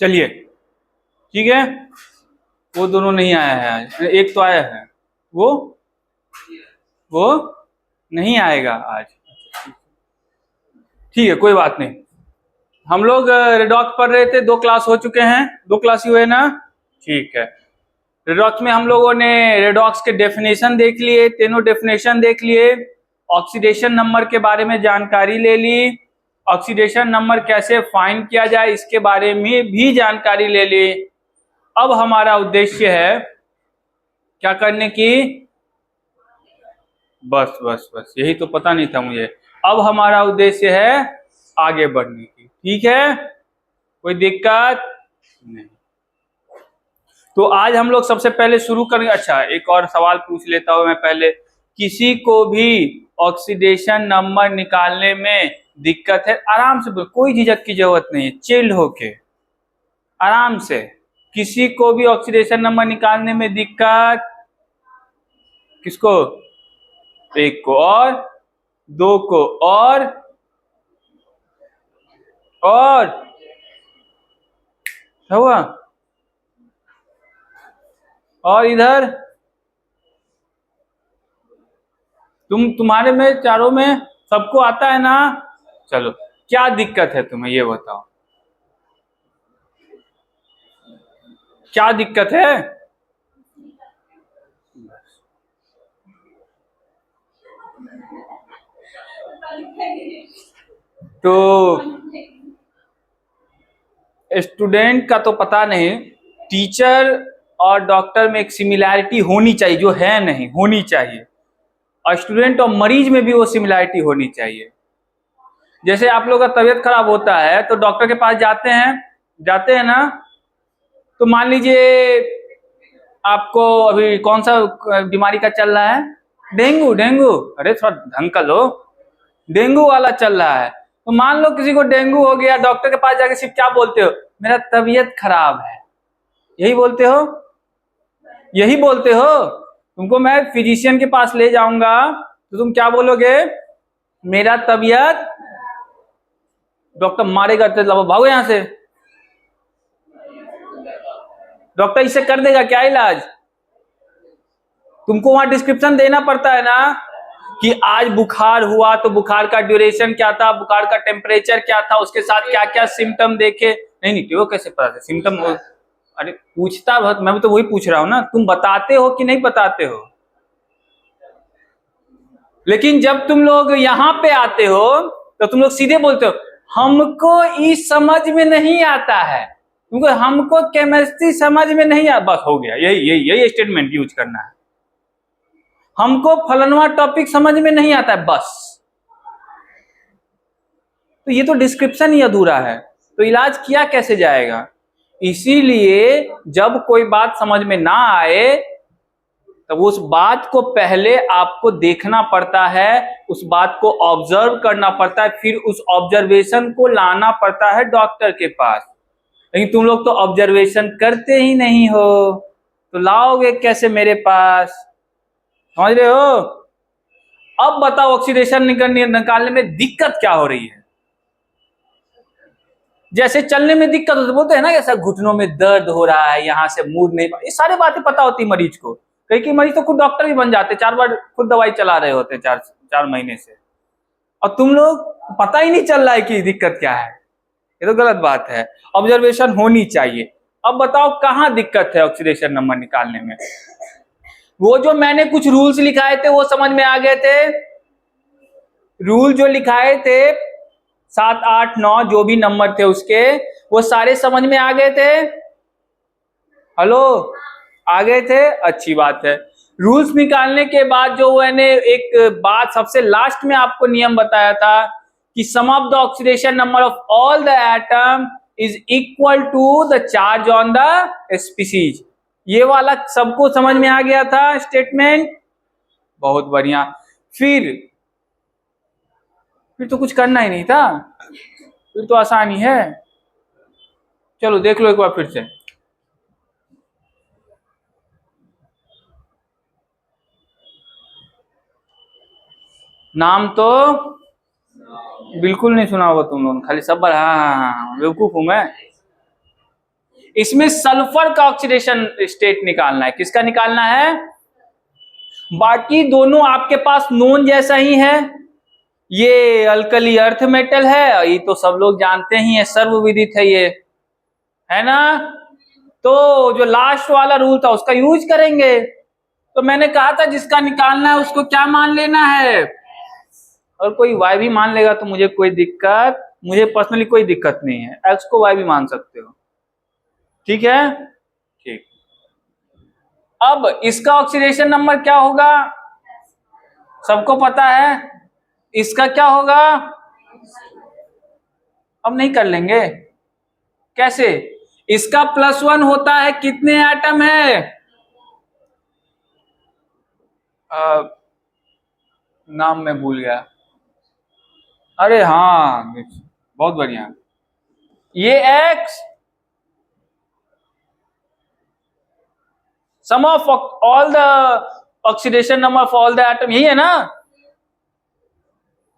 चलिए ठीक है, वो दोनों नहीं आया है आज, एक तो आया है, वो नहीं आएगा आज। ठीक है, कोई बात नहीं। हम लोग रेडॉक्स पढ़ रहे थे, 2 क्लास हो चुके हैं, 2 क्लास ही हुए ना। ठीक है, रेडॉक्स में हम लोगों ने रेडॉक्स के डेफिनेशन देख लिए, तीनों डेफिनेशन देख लिए, ऑक्सीडेशन नंबर के बारे में जानकारी ले ली, ऑक्सीडेशन नंबर कैसे फाइंड किया जाए इसके बारे में भी जानकारी ले ली। अब हमारा उद्देश्य है क्या करने की, बस बस बस यही तो पता नहीं था मुझे। अब हमारा उद्देश्य है आगे बढ़ने की। ठीक है, कोई दिक्कत नहीं। तो आज हम लोग सबसे पहले शुरू करेंगे। अच्छा, एक और सवाल पूछ लेता हूं मैं पहले। किसी को भी ऑक्सीडेशन नंबर निकालने में दिक्कत है? आराम से बोल, कोई झिझक की जरूरत नहीं है, चिल्ड होके आराम से। किसी को भी ऑक्सीडेशन नंबर निकालने में दिक्कत? किसको? 1 को, और 2 को, और हुआ, और इधर तुम्हारे में चारों में सबको आता है ना? चलो, क्या दिक्कत है तुम्हें ये बताओ, क्या दिक्कत है? तो स्टूडेंट का तो पता नहीं, टीचर और डॉक्टर में एक सिमिलैरिटी होनी चाहिए, जो है नहीं, होनी चाहिए। और स्टूडेंट और मरीज में भी वो सिमिलैरिटी होनी चाहिए। जैसे आप लोग का तबीयत खराब होता है तो डॉक्टर के पास जाते हैं ना। तो मान लीजिए आपको अभी कौन सा बीमारी का चल रहा है? डेंगू। अरे थोड़ा ढंग का लो, डेंगू वाला चल रहा है। तो मान लो किसी को डेंगू हो गया, डॉक्टर के पास जाके सिर्फ क्या बोलते हो? मेरा तबीयत खराब है, यही बोलते हो? यही बोलते हो? तुमको मैं फिजिशियन के पास ले जाऊंगा तो तुम क्या बोलोगे? मेरा तबीयत, डॉक्टर मारेगा तो भागो यहां से। डॉक्टर इससे कर देगा क्या इलाज? तुमको वहां डिस्क्रिप्शन देना पड़ता है ना कि आज बुखार हुआ तो बुखार का ड्यूरेशन क्या था, बुखार का टेम्परेचर क्या था, उसके साथ क्या क्या सिम्टम देखे। नहीं वो कैसे पता था सिम्टम? अरे पूछता बहुत, मैं तो वही पूछ रहा हूं ना, तुम बताते हो कि नहीं बताते हो? लेकिन जब तुम लोग यहाँ पे आते हो तो तुम लोग सीधे बोलते हो हमको इस समझ में नहीं आता है, क्योंकि हमको केमिस्ट्री समझ में नहीं आता। बस हो गया, यही स्टेटमेंट यूज करना है। हमको फलनवा टॉपिक समझ में नहीं आता है, बस। तो ये तो डिस्क्रिप्शन ही अधूरा है, तो इलाज किया कैसे जाएगा? इसीलिए जब कोई बात समझ में ना आए तो उस बात को पहले आपको देखना पड़ता है, उस बात को ऑब्जर्व करना पड़ता है, फिर उस ऑब्जर्वेशन को लाना पड़ता है डॉक्टर के पास। लेकिन तुम लोग तो ऑब्जर्वेशन करते ही नहीं हो, तो लाओगे कैसे मेरे पास? समझ रहे हो? अब बताओ ऑक्सीडेशन निकालने में दिक्कत क्या हो रही है? जैसे चलने में दिक्कत होती, बोलते हैं ना ऐसा घुटनों में दर्द हो रहा है, यहाँ से मूड नहीं, ये सारी बातें पता होती मरीज को। कई मरीज तो खुद डॉक्टर भी बन जाते, 4 बार खुद दवाई चला रहे होते 4 महीने से, और तुम लोग पता ही नहीं चल रहा है कि दिक्कत क्या है। ये तो गलत बात है, ऑब्जर्वेशन होनी चाहिए। अब बताओ कहाँ दिक्कत है ऑक्सीडेशन नंबर निकालने में? वो जो मैंने कुछ रूल्स लिखाए थे वो समझ में आ गए थे? रूल जो लिखाए थे 7, 8, 9 जो भी नंबर थे उसके, वो सारे समझ में आ गए थे? हेलो, आ गए थे? अच्छी बात है। रूल्स निकालने के बाद जो मैंने एक बात सबसे लास्ट में आपको नियम बताया था कि sum of the oxidation number of all the atom is equal to the charge on the species, ये वाला सबको समझ में आ गया था स्टेटमेंट? बहुत बढ़िया। फिर तो कुछ करना ही नहीं था, फिर तो आसानी है। चलो देख लो एक बार फिर से। नाम तो बिल्कुल नहीं सुना होगा तुम लोगों ने, खाली सब बार हाँ हाँ हाँ, बेवकूफ हूं मैं। इसमें सल्फर का ऑक्सीडेशन स्टेट निकालना है। किसका निकालना है? बाकी दोनों आपके पास नोन जैसा ही है, ये अल्कली अर्थ मेटल है, ये तो सब लोग जानते ही है, सर्वविदित है ये, है ना। तो जो लास्ट वाला रूल था उसका यूज करेंगे। तो मैंने कहा था जिसका निकालना है उसको क्या मान लेना है, और कोई y भी मान लेगा तो मुझे मुझे पर्सनली कोई दिक्कत नहीं है, x को y भी मान सकते हो, ठीक है। ठीक, अब इसका ऑक्सीडेशन नंबर क्या होगा सबको पता है, इसका क्या होगा अब नहीं कर लेंगे, कैसे? इसका +1 होता है, कितने एटम है? नाम मैं भूल गया, अरे हाँ बहुत बढ़िया, ये x sum of all the oxidation number of all the atom, यही है ना,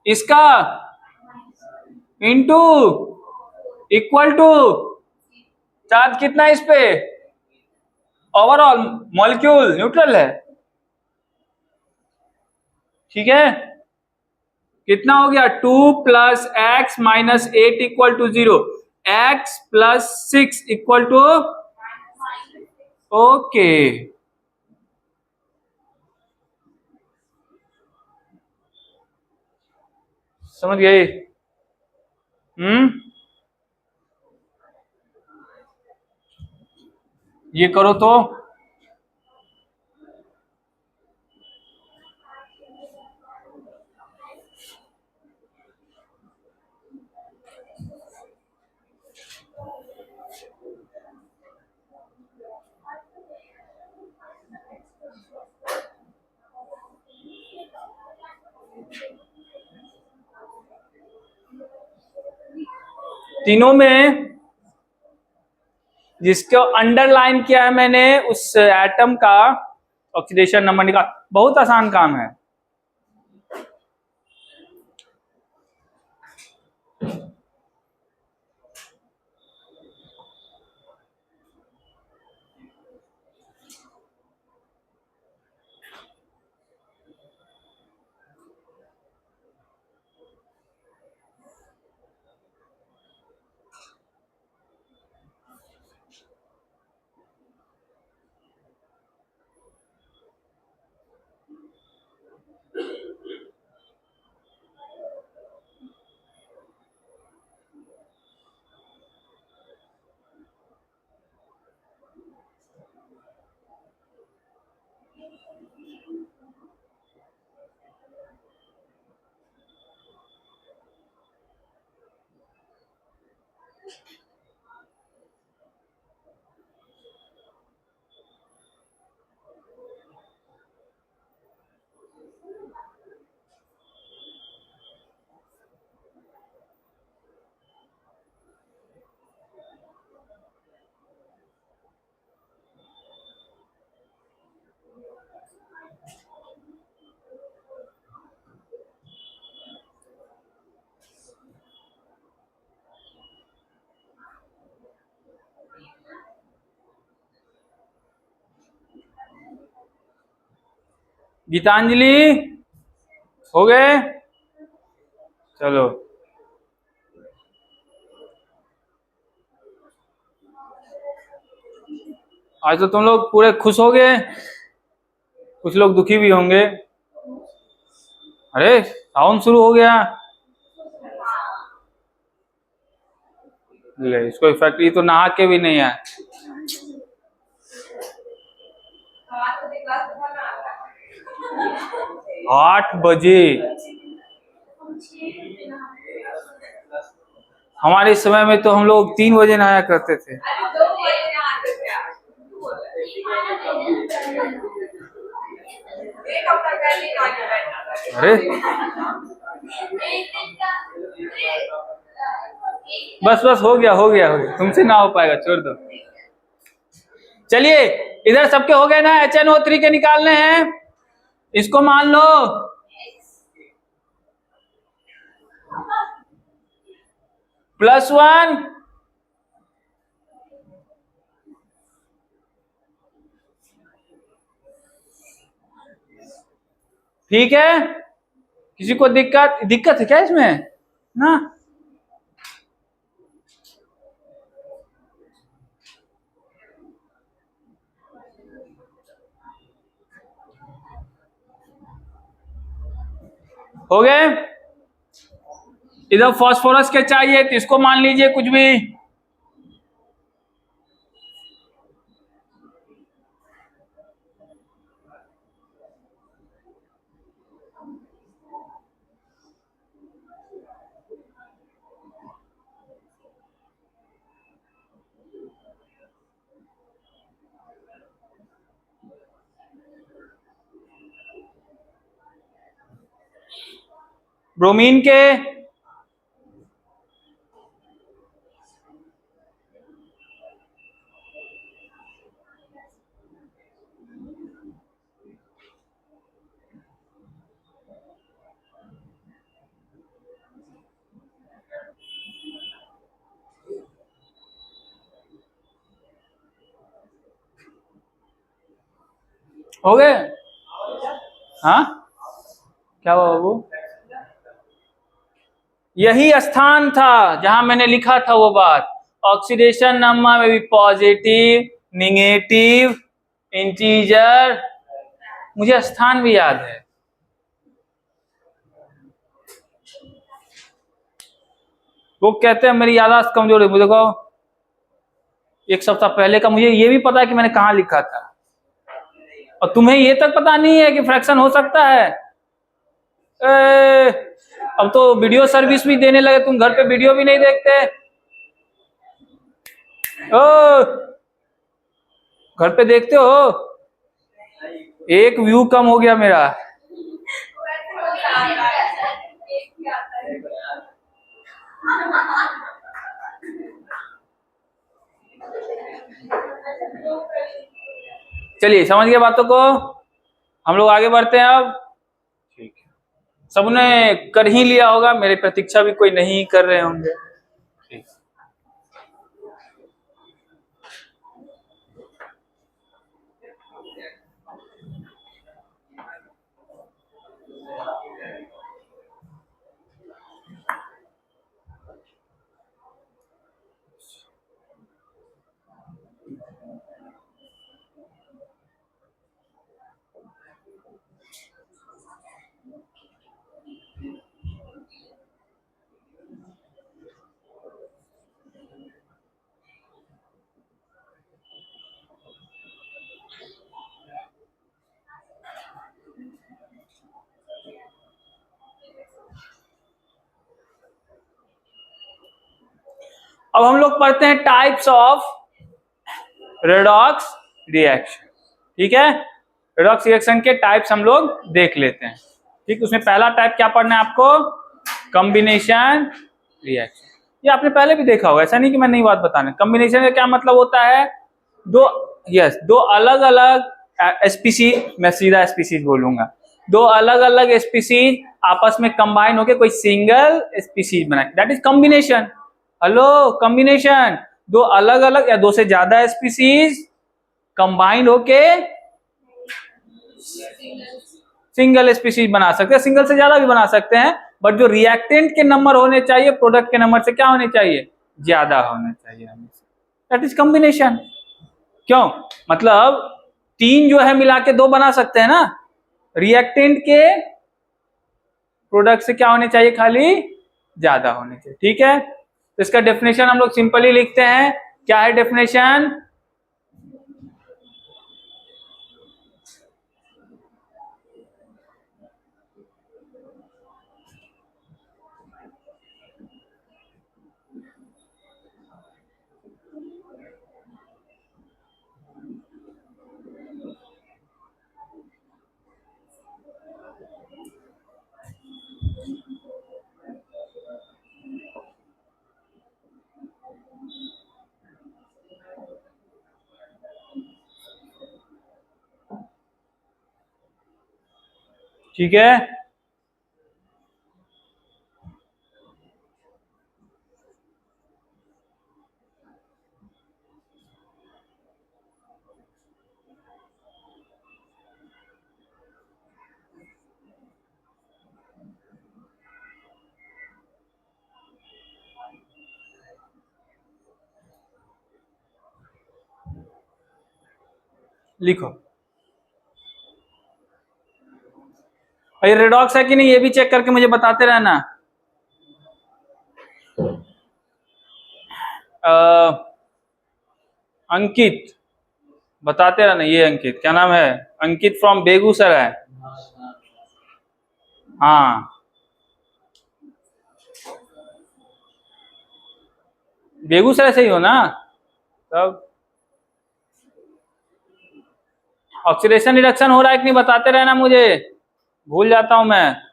इसका इंटू इक्वल टू चार्ज कितना है इस पे, ओवरऑल मॉलिक्यूल न्यूट्रल है, ठीक है। कितना हो गया? 2 + x - 8 = 0, x + 6 = ओके। समझ गए? ये करो तो तीनों में जिसको अंडरलाइन किया है मैंने उस एटम का ऑक्सीडेशन नंबर निकाल, बहुत आसान काम है। गीतांजलि हो गए? चलो, आज तो तुम लोग पूरे खुश हो गए, कुछ लोग दुखी भी होंगे। अरे सावन शुरू हो गया, ले इसको इफेक्ट, ये तो नहा के भी नहीं है। 8 बजे, हमारे समय में तो हम लोग 3 बजे नहाया करते थे। अरे बस बस हो गया हो गया हो गया, तुमसे ना हो पाएगा, छोड़ दो। चलिए इधर सबके हो गए ना, HNO3 के निकालने हैं, इसको मान लो +1 ठीक है, किसी को दिक्कत दिक्कत है क्या इसमें ना? हो गए? इधर फास्फोरस के चाहिए तो इसको मान लीजिए कुछ भी। ब्रोमीन के हो गए? हाँ, क्या हुआ बाबू? यही स्थान था जहां मैंने लिखा था वो बात। ऑक्सीडेशन नंबर में भी पॉजिटिव, निगेटिव, इंटीजर। मुझे स्थान भी याद है। वो कहते हैं मेरी याददाश्त कमजोर है। मुझे कहो, एक सप्ताह पहले का मुझे ये भी पता है कि मैंने कहाँ लिखा था, और तुम्हें ये तक पता नहीं है कि फ्रैक्शन हो सकता है। ए, अब तो वीडियो सर्विस भी देने लगे, तुम घर पे वीडियो भी नहीं देखते। ओ, घर पे देखते हो? एक व्यू कम हो गया मेरा। चलिए, समझ गए बातों को? हम लोग आगे बढ़ते हैं अब। ठीक है, सबने कर ही लिया होगा, मेरी प्रतीक्षा भी कोई नहीं कर रहे होंगे। ठीक। अब हम लोग पढ़ते हैं टाइप्स ऑफ रेडॉक्स रिएक्शन। ठीक है, रेडॉक्स रिएक्शन के टाइप्स हम लोग देख लेते हैं। ठीक, उसमें पहला टाइप क्या पढ़ना है आपको? Combination reaction. ये आपने पहले भी देखा होगा, ऐसा नहीं कि मैं नई बात बताने। कॉम्बिनेशन का क्या मतलब होता है? दो, यस, दो अलग अलग स्पीसीज, मैं सीधा स्पीसीज बोलूंगा, दो अलग अलग स्पीसीज आपस में कंबाइन होकर कोई सिंगल स्पीसीज बनाए, that is combination. Hello, combination. दो अलग अलग या दो से ज्यादा स्पीसीज कंबाइन होके सिंगल स्पीसीज बना सकते हैं, सिंगल से ज्यादा भी बना सकते हैं, बट जो रिएक्टेंट के नंबर होने चाहिए प्रोडक्ट के नंबर से क्या होने चाहिए? ज्यादा होने चाहिए हमेशा। That is combination. क्यों? मतलब तीन जो है मिला के दो बना सकते हैं ना, रिएक्टेंट के प्रोडक्ट से क्या होने चाहिए? खाली ज्यादा होने चाहिए। ठीक है, तो इसका डेफिनेशन हम लोग सिंपली लिखते हैं। क्या है डेफिनेशन? ठीक है, लिखो। और ये रेडॉक्स है कि नहीं ये भी चेक करके मुझे बताते रहना। अंकित बताते रहना। ये अंकित क्या नाम है? अंकित फ्रॉम बेगूसराय। हाँ बेगूसराय से ही हो ना? तब ऑक्सीडेशन रिडक्शन हो रहा है कि नहीं बताते रहना मुझे, भूल जाता हूं मैं।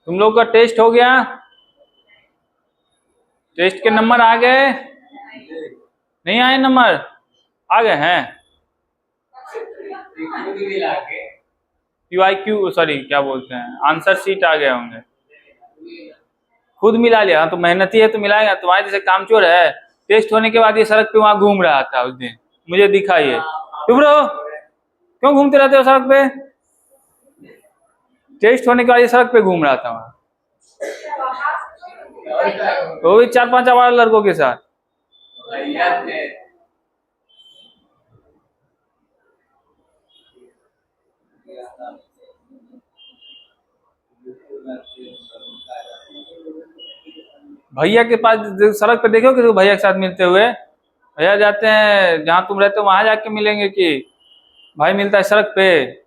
तुम लोग का टेस्ट हो गया? टेस्ट के नंबर आ गए? नहीं आए नंबर? आ गए हैं। PYQ सॉरी क्या बोलते हैं, आंसर शीट आ गए होंगे। खुद मिला लिया? हाँ तो मेहनती है तो मिलाएगा। तुम्हारे जैसे कामचोर है, टेस्ट होने के बाद ये सड़क पे वहां घूम रहा था उस दिन, मुझे दिखा ये। चुप रहो, क्यों घूमते रहते हो सड़क पे? टेस्ट होने के बाद ये सड़क पे घूम रहा था वहां, वो भी 4-5 आवारा लड़कों के साथ। भैया के पास सड़क पे देखो कि भैया के साथ मिलते हुए? भैया जाते हैं जहां तुम रहते हो वहां जाके मिलेंगे कि भाई मिलता है सड़क पे?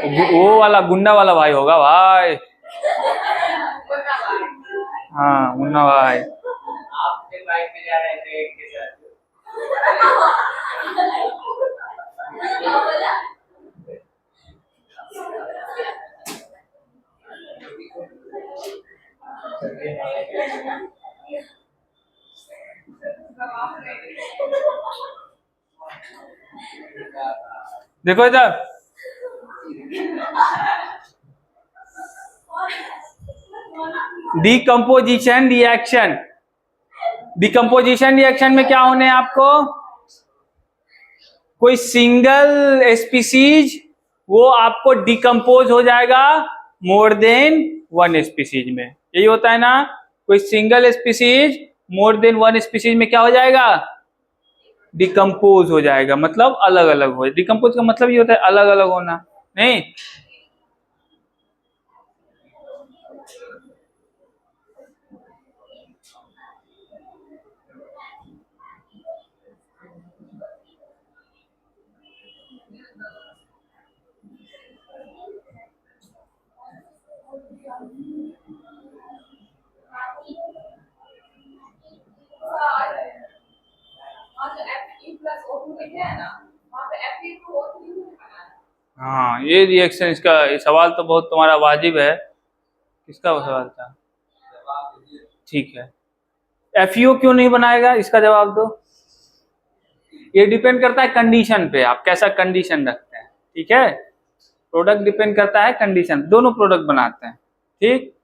वो वाला गुंडा वाला भाई होगा भाई। हाँ मुन्ना भाई। आपके बाइक में जा रहे थे एक के साथ। देखो इधर, डिकम्पोजिशन रिएक्शन। डिकम्पोजिशन रिएक्शन में क्या होने हैं आपको? कोई सिंगल स्पीसीज वो आपको डिकम्पोज हो जाएगा मोर देन वन स्पीसीज में, यही होता है ना? कोई single species more than one species में क्या हो जाएगा? डिकम्पोज हो जाएगा, मतलब अलग अलग हो। डिकम्पोज का मतलब ये होता है अलग अलग होना, नहीं? हाँ ये रिएक्शन, इसका ये सवाल तो बहुत तुम्हारा वाजिब है। किसका वो सवाल था? ठीक है, FeO क्यों नहीं बनाएगा, इसका जवाब दो। ये डिपेंड करता है कंडीशन पे, आप कैसा कंडीशन रखते हैं। ठीक है, प्रोडक्ट डिपेंड करता है कंडीशन, दोनों प्रोडक्ट बनाते हैं। ठीक,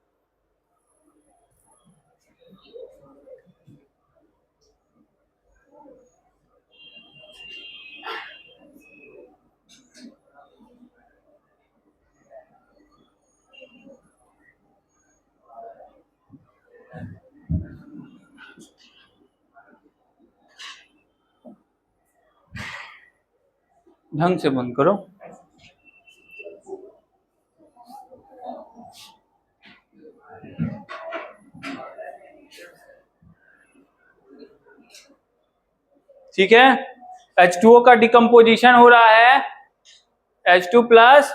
ढंग से बंद करो। ठीक है, H2O का डिकम्पोजिशन हो रहा है H2 प्लस,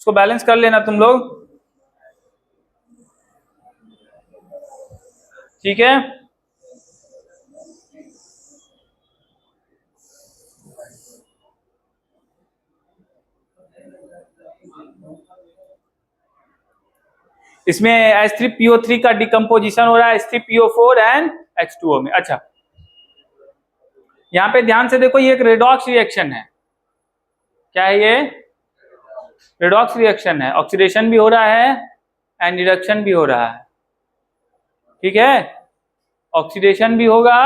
उसको बैलेंस कर लेना तुम लोग। ठीक है, इसमें H3PO3 का डिकम्पोजिशन हो रहा है H3PO4 एंड H2O में। अच्छा यहां पे ध्यान से देखो, ये एक रेडॉक्स रिएक्शन है। क्या है ये? रेडॉक्स रिएक्शन है, ऑक्सीडेशन भी हो रहा है एंड रिडक्शन भी हो रहा है, ठीक है, ऑक्सीडेशन भी होगा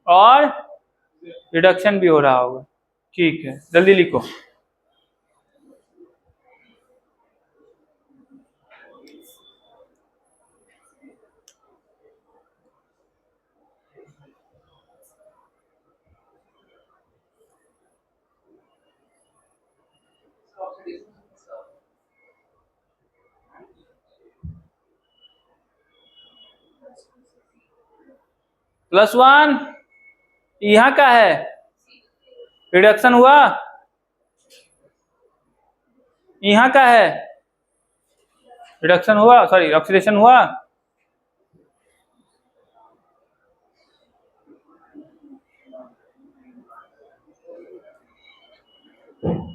और रिडक्शन भी हो रहा होगा, ठीक है, जल्दी लिखो। +1 यहाँ का है, रिडक्शन हुआ, यहाँ का है, रिडक्शन हुआ, सॉरी ऑक्सीडेशन हुआ।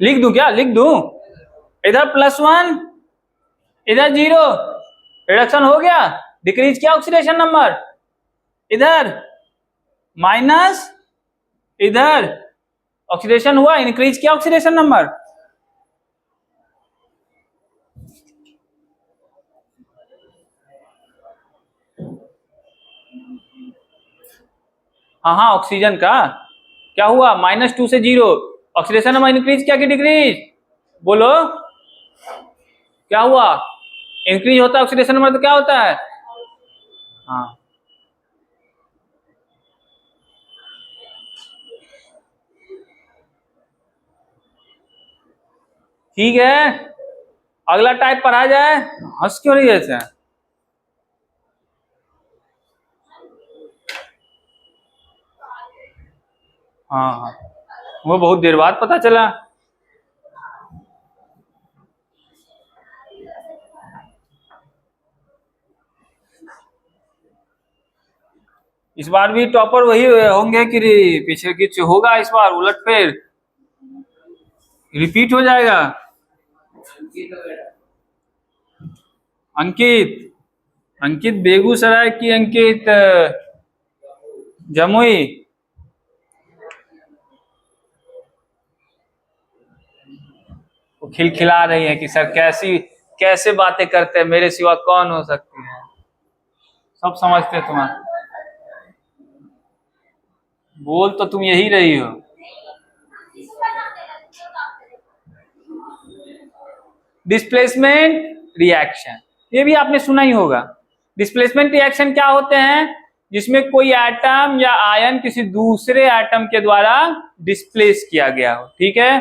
लिख दूं क्या? लिख दूं? इधर +1 इधर 0, रिडक्शन हो गया, डिक्रीज किया ऑक्सीडेशन नंबर, इधर माइनस, इधर ऑक्सीडेशन हुआ, इंक्रीज किया ऑक्सीडेशन नंबर। हाँ हाँ, ऑक्सीजन का क्या हुआ, -2 से 0, ऑक्सीडेशन नंबर इंक्रीज किया कि डिक्रीज? बोलो क्या हुआ? इंक्रीज होता है ऑक्सीडेशन नंबर तो क्या होता है? हाँ, ठीक है, अगला टाइप पढ़ा जाए। हंस क्यों रही है ऐसे? हाँ हाँ, वो बहुत देर बाद पता चला। इस बार भी टॉपर वही होंगे कि पीछे कुछ होगा, इस बार उलट फेर रिपीट हो जाएगा। अंकित, अंकित बेगूसराय की अंकित जमुई, वो खिलखिला रही है कि सर कैसे बातें करते हैं, मेरे सिवा कौन हो सकती है, सब समझते हैं तुम्हारा। बोल तो तुम यही रही हो। डिस्प्लेसमेंट रिएक्शन, ये भी आपने सुना ही होगा। डिस्प्लेसमेंट रिएक्शन क्या होते हैं? जिसमें कोई एटम या आयन किसी दूसरे एटम के द्वारा डिस्प्लेस किया गया हो, ठीक है,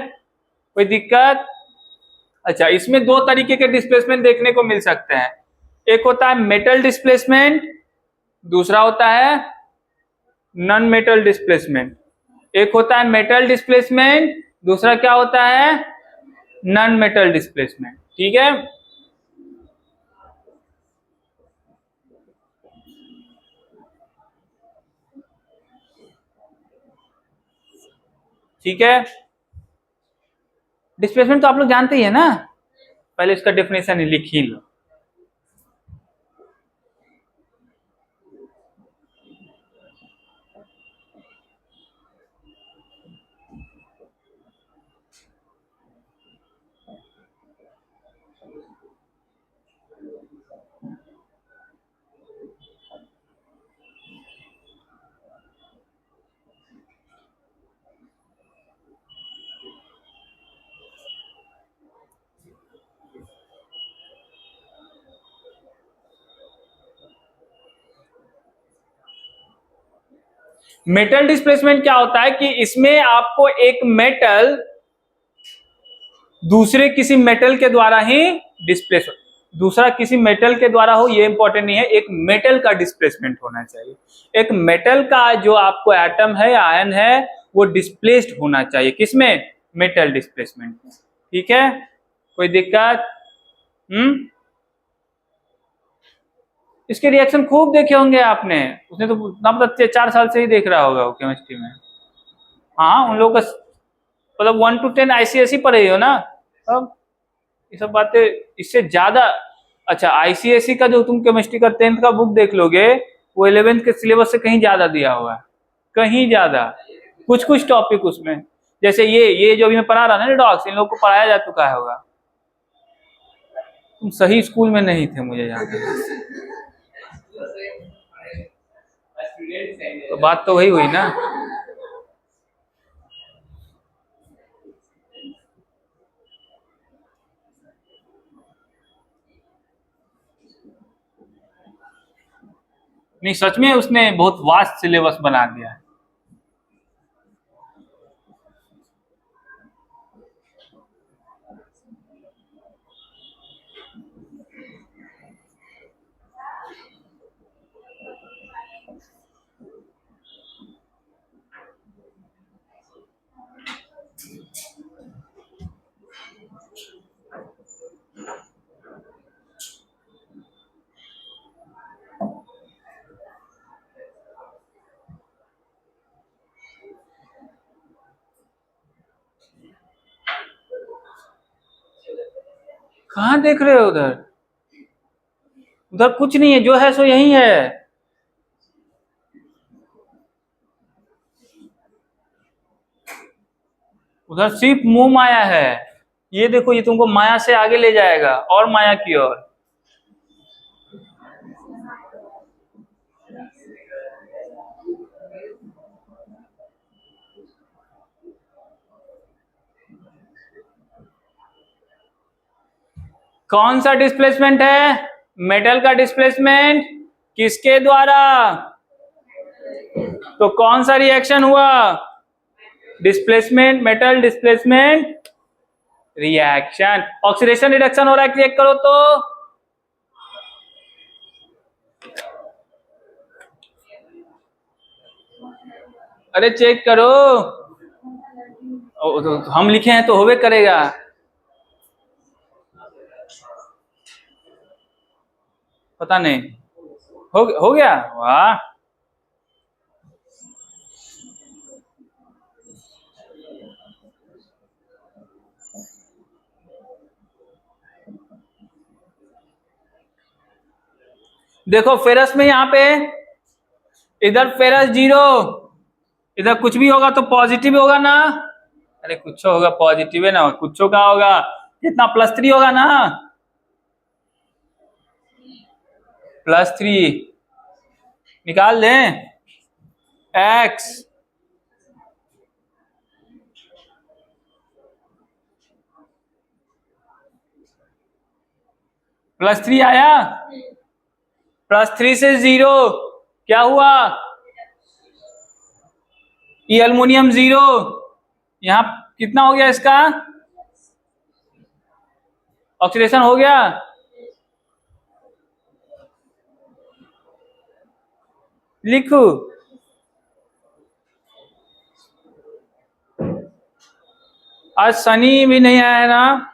कोई दिक्कत? अच्छा, इसमें दो तरीके के डिस्प्लेसमेंट देखने को मिल सकते हैं, एक होता है मेटल डिस्प्लेसमेंट, दूसरा होता है नॉन मेटल डिस्प्लेसमेंट। एक होता है मेटल डिस्प्लेसमेंट, दूसरा क्या होता है? नॉन मेटल डिस्प्लेसमेंट, ठीक है। ठीक है, डिस्प्लेसमेंट तो आप लोग जानते ही है ना, पहले इसका डेफिनेशन लिख ही लो। मेटल डिस्प्लेसमेंट क्या होता है कि इसमें आपको एक मेटल दूसरे किसी मेटल के द्वारा ही डिस्प्लेस, दूसरा किसी मेटल के द्वारा हो ये इंपॉर्टेंट नहीं है, एक मेटल का डिस्प्लेसमेंट होना चाहिए। एक मेटल का जो आपको एटम है या आयन है वो डिस्प्लेस्ड होना चाहिए, किसमें? मेटल डिस्प्लेसमेंट में, ठीक है, कोई दिक्कत? इसके रिएक्शन खूब देखे होंगे आपने, उसने तो मतलब 4 साल से ही देख रहा होगा वो केमिस्ट्री में। हाँ, उन लोगों का मतलब 1 to 10 आईसीएसई पढ़े हो ना, अब ये सब बातें इससे ज्यादा। अच्छा, आईसीएसई का जो तुम केमिस्ट्री का 10th का बुक देख लोगे वो 11th के सिलेबस से कहीं ज्यादा दिया हुआ है, कहीं ज्यादा, कुछ कुछ टॉपिक उसमें, जैसे ये जो भी मैं पढ़ा रहा ना रिडॉक्स, इन लोग को पढ़ाया जा चुका है होगा। तुम सही स्कूल में नहीं थे मुझे जहाँ तक, तो बात तो वही हुई ना। नहीं सच में उसने बहुत वास्ट सिलेबस बना दिया है। कहाँ देख रहे हो उधर? उधर कुछ नहीं है, जो है सो यही है। उधर सिर्फ मोह माया है। ये देखो, ये तुमको माया से आगे ले जाएगा, और माया की ओर। कौन सा डिस्प्लेसमेंट है? मेटल का डिस्प्लेसमेंट। किसके द्वारा? तो कौन सा रिएक्शन हुआ? Displacement, metal displacement reaction. Oxidation reduction हो रहा है, चेक करो तो। अरे चेक करो। तो हम लिखे हैं तो होवे करेगा। पता नहीं। हो गया, वाह। देखो फेरस में यहाँ पे, इधर फेरस 0, इधर कुछ भी होगा तो पॉजिटिव होगा ना। अरे कुछ होगा पॉजिटिव है ना, कुछ का होगा कितना, +3 होगा ना। +3 निकाल दें। x +3 आया। +3 से 0 क्या हुआ? ये अल्युमिनियम 0, यहाँ कितना हो गया इसका? ऑक्सीडेशन हो गया। लिखो। आज शनि भी नहीं आया है ना,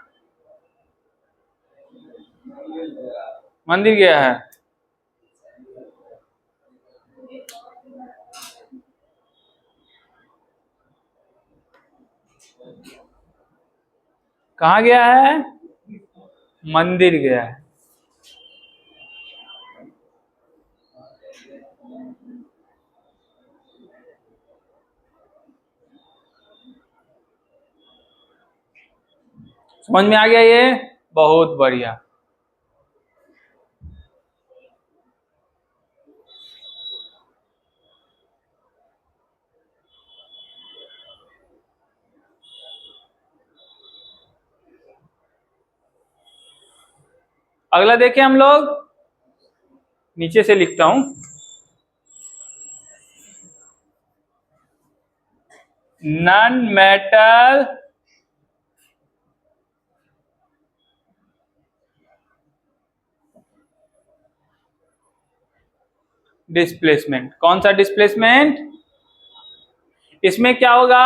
मंदिर गया है। कहाँ गया है? मंदिर गया है। समझ में आ गया ये? बहुत बढ़िया। अगला देखें हम लोग, नीचे से लिखता हूं। Non metal displacement. कौन सा डिस्प्लेसमेंट? इसमें क्या होगा,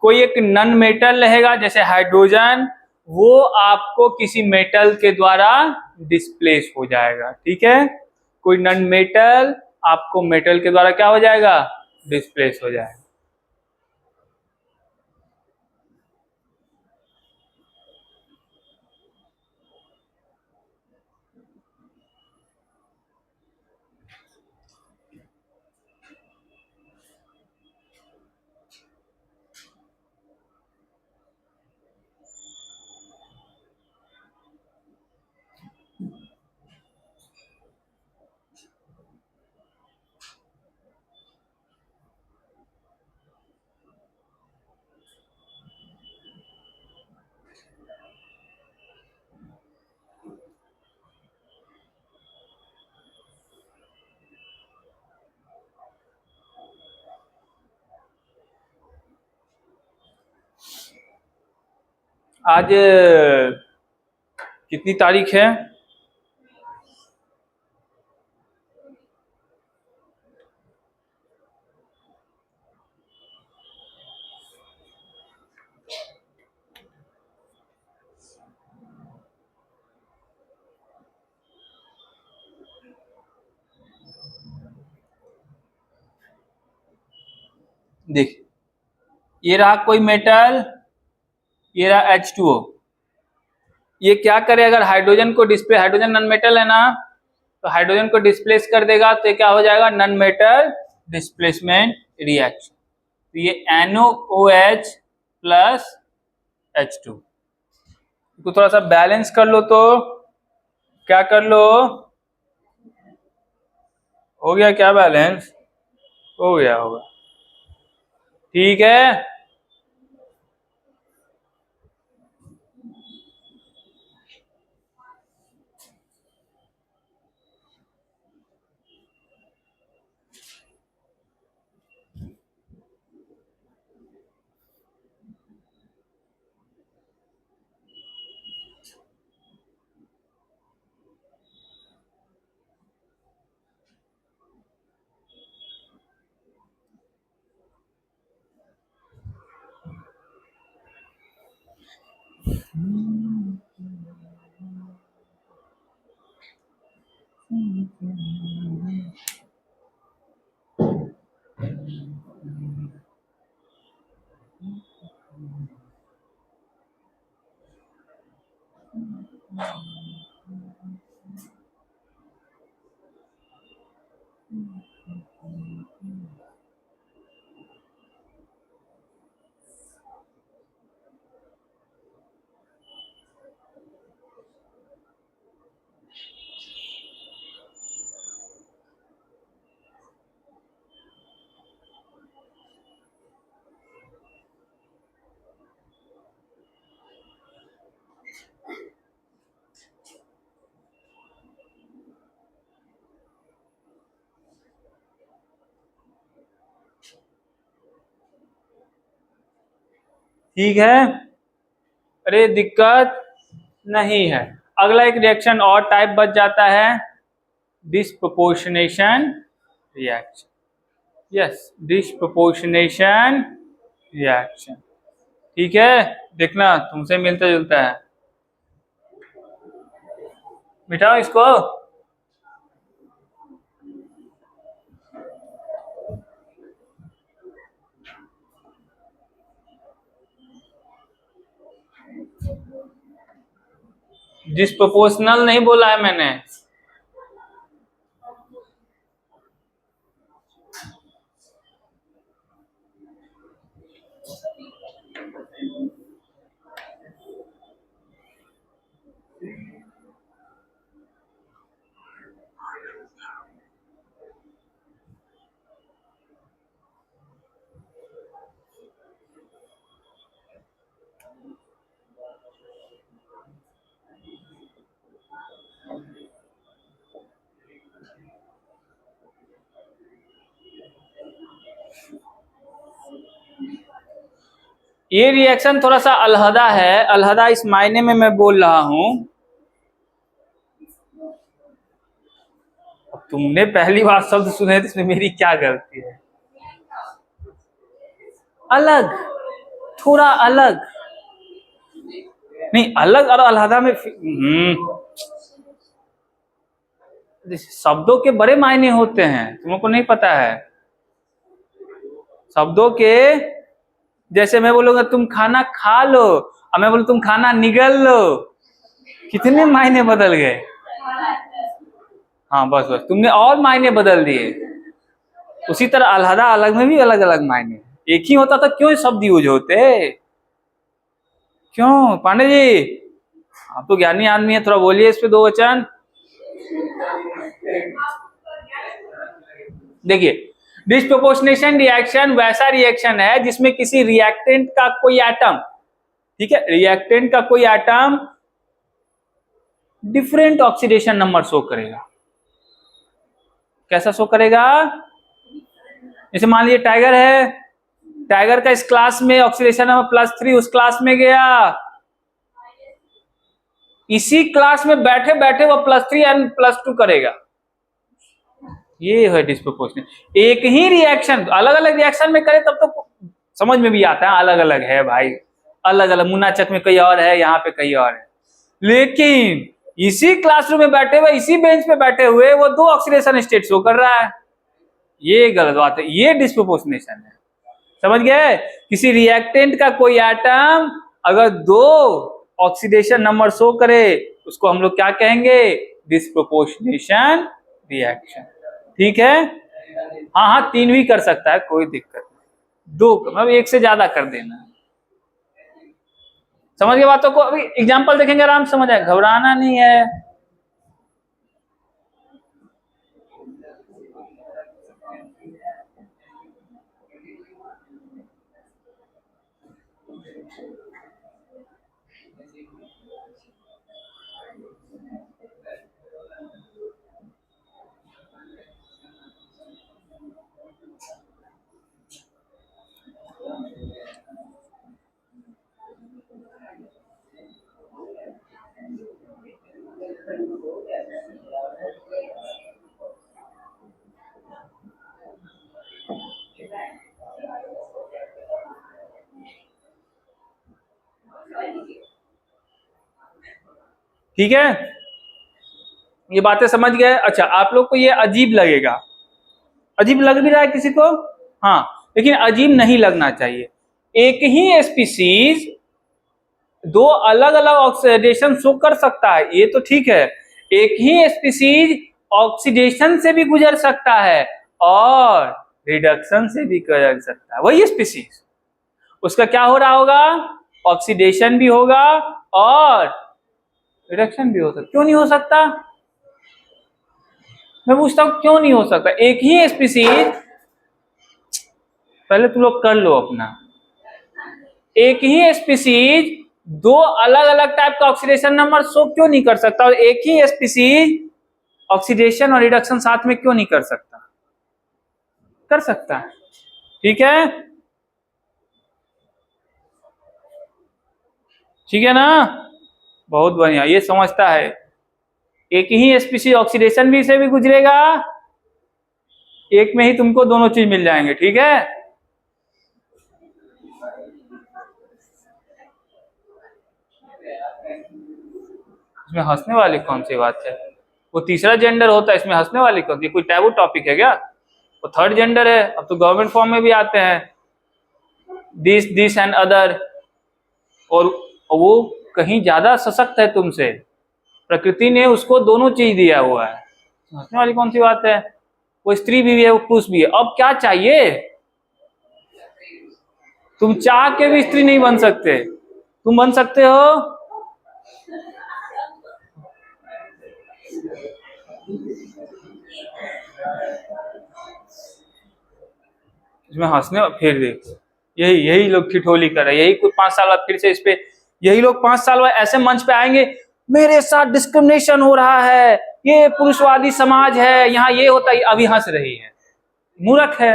कोई एक नॉन मेटल रहेगा जैसे हाइड्रोजन, वो आपको किसी मेटल के द्वारा डिस्प्लेस हो जाएगा। ठीक है, कोई नॉन मेटल आपको मेटल के द्वारा क्या हो जाएगा? डिस्प्लेस हो जाएगा। आज कितनी तारीख है? देख, ये रहा कोई मेटल, ये रहा H2O। ये क्या करे, अगर हाइड्रोजन को डिस्प्ले, हाइड्रोजन नॉन मेटल है ना, तो हाइड्रोजन को डिस्प्लेस कर देगा तो ये क्या हो जाएगा, नॉन मेटल डिस्प्लेसमेंट रिएक्शन। तो ये NaOH प्लस H2 को थोड़ा सा बैलेंस कर लो, तो क्या कर लो, हो गया क्या बैलेंस, हो गया होगा, ठीक है। ठीक है, अरे दिक्कत नहीं है। अगला एक रिएक्शन और टाइप बच जाता है, disproportionation reaction. Yes, disproportionation reaction, ठीक है। देखना तुमसे मिलता जुलता है, मिटाओ इसको। डिस्प्रोपोर्शनल नहीं बोला है मैंने, ये रिएक्शन थोड़ा सा अलहदा है। अलहदा इस मायने में मैं बोल रहा हूं, तुमने पहली बार शब्द सुने तो इसमें मेरी क्या गलती है। अलग, थोड़ा अलग नहीं, अलग और अलहदा में शब्दों के बड़े मायने होते हैं, तुमको नहीं पता है। शब्दों के, जैसे मैं बोलूंगा तुम खाना खा लो और मैं बोलूं तुम खाना निगल लो, कितने मायने बदल गए। हाँ बस बस, तुमने और मायने बदल दिए। उसी तरह अलहदा अलग में भी अलग अलग मायने, एक ही होता तो क्यों शब्द यूज होते, क्यों पांडे जी, आप तो ज्ञानी आदमी है, थोड़ा बोलिए इस पे दो वचन। देखिए, डिस्प्रोपोर्शनेशन रिएक्शन वैसा रिएक्शन है जिसमें किसी रिएक्टेंट का कोई एटम, ठीक है, रिएक्टेंट का कोई atom different oxidation number show करेगा। कैसा शो करेगा, जैसे मान लीजिए टाइगर है, टाइगर का इस क्लास में ऑक्सीडेशन नंबर +3 उस क्लास में गया, इसी क्लास में बैठे बैठे वो +3 एंड +2 करेगा। ये है डिस्प्रोपोर्शनेट। एक ही रिएक्शन अलग अलग रिएक्शन में करे तब तो समझ में भी आता है अलग अलग है भाई, अलग अलग मुन्नाचक में कहीं और है, यहाँ पे कहीं और है। लेकिन इसी क्लासरूम में बैठे हुए, इसी बेंच पे बैठे हुए वो 2 ऑक्सीडेशन स्टेट शो कर रहा है। ये गलत बात है, ये डिस्प्रोपोर्शनेशन है। समझ गए? किसी रिएक्टेंट का कोई एटम अगर 2 ऑक्सीडेशन नंबर शो करे उसको हम लोग क्या कहेंगे? Disproportionation reaction. ठीक है? हाँ हाँ 3 भी कर सकता है, कोई दिक्कत नहीं। 2 मतलब 1 से ज्यादा कर देना। समझ गए बातों को? अभी एग्जाम्पल देखेंगे, आराम समझ आए, घबराना नहीं है। ठीक है, ये बातें समझ गए? अच्छा, आप लोग को ये अजीब लगेगा, अजीब लग भी रहा है किसी को? हाँ, लेकिन अजीब नहीं लगना चाहिए। एक ही स्पीसीज 2 अलग अलग ऑक्सीडेशन शो कर सकता है, ये तो ठीक है। एक ही स्पीसीज ऑक्सीडेशन से भी गुजर सकता है और रिडक्शन से भी गुजर सकता है। वही स्पीसीज, उसका क्या हो रहा होगा? ऑक्सीडेशन भी होगा और रिडक्शन भी हो सकता। क्यों नहीं हो सकता? मैं पूछता हूं क्यों नहीं हो सकता? एक ही स्पीसीज, पहले तुम लोग कर लो अपना, एक ही स्पीसीज 2 अलग अलग टाइप का ऑक्सीडेशन नंबर शो क्यों नहीं कर सकता? और एक ही स्पीसीज ऑक्सीडेशन और रिडक्शन साथ में क्यों नहीं कर सकता? कर सकता है। ठीक है, ठीक है ना? बहुत बढ़िया, ये समझता है। एक ही स्पीसीज ऑक्सीडेशन भी से भी गुजरेगा, एक में ही तुमको दोनों चीज मिल जाएंगे। ठीक है, इसमें हंसने वाली कौन सी बात है? वो तीसरा जेंडर होता है, इसमें हंसने वाली कौन सी? कोई टैबू टॉपिक है क्या? वो थर्ड जेंडर है, अब तो गवर्नमेंट फॉर्म में भी आते हैं, दिस एंड अदर। और वो कहीं ज्यादा सशक्त है तुमसे, प्रकृति ने उसको दोनों चीज दिया हुआ है। हंसने वाली कौन सी बात है? वो स्त्री भी है, वो पुरुष भी है। अब क्या चाहिए? तुम चाह के भी स्त्री नहीं बन सकते, तुम बन सकते हो। इसमें हंसने फिर देख, यही लोग ठिठोली कर रहे हैं। यही कुछ 5 साल बाद फिर से इस पे, यही लोग 5 साल बाद ऐसे मंच पे आएंगे, मेरे साथ डिस्क्रिमिनेशन हो रहा है, ये पुरुषवादी समाज है, यहाँ ये होता है। अभी हंस रही है, मूर्ख है।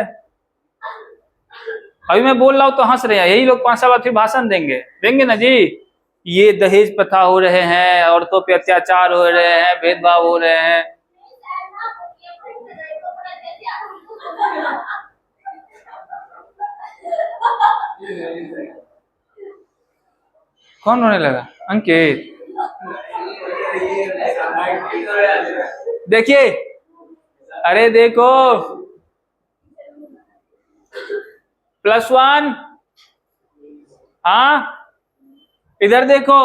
अभी मैं बोल रहा हूं तो हंस रहे हैं, यही लोग 5 साल बाद फिर भाषण देंगे ना जी, ये दहेज प्रथा हो रहे हैं, औरतों पे अत्याचार हो रहे हैं, भेदभाव हो रहे हैं। कौन रोने लगा? अंकित। देखिए, अरे देखो, +1, हाँ इधर देखो,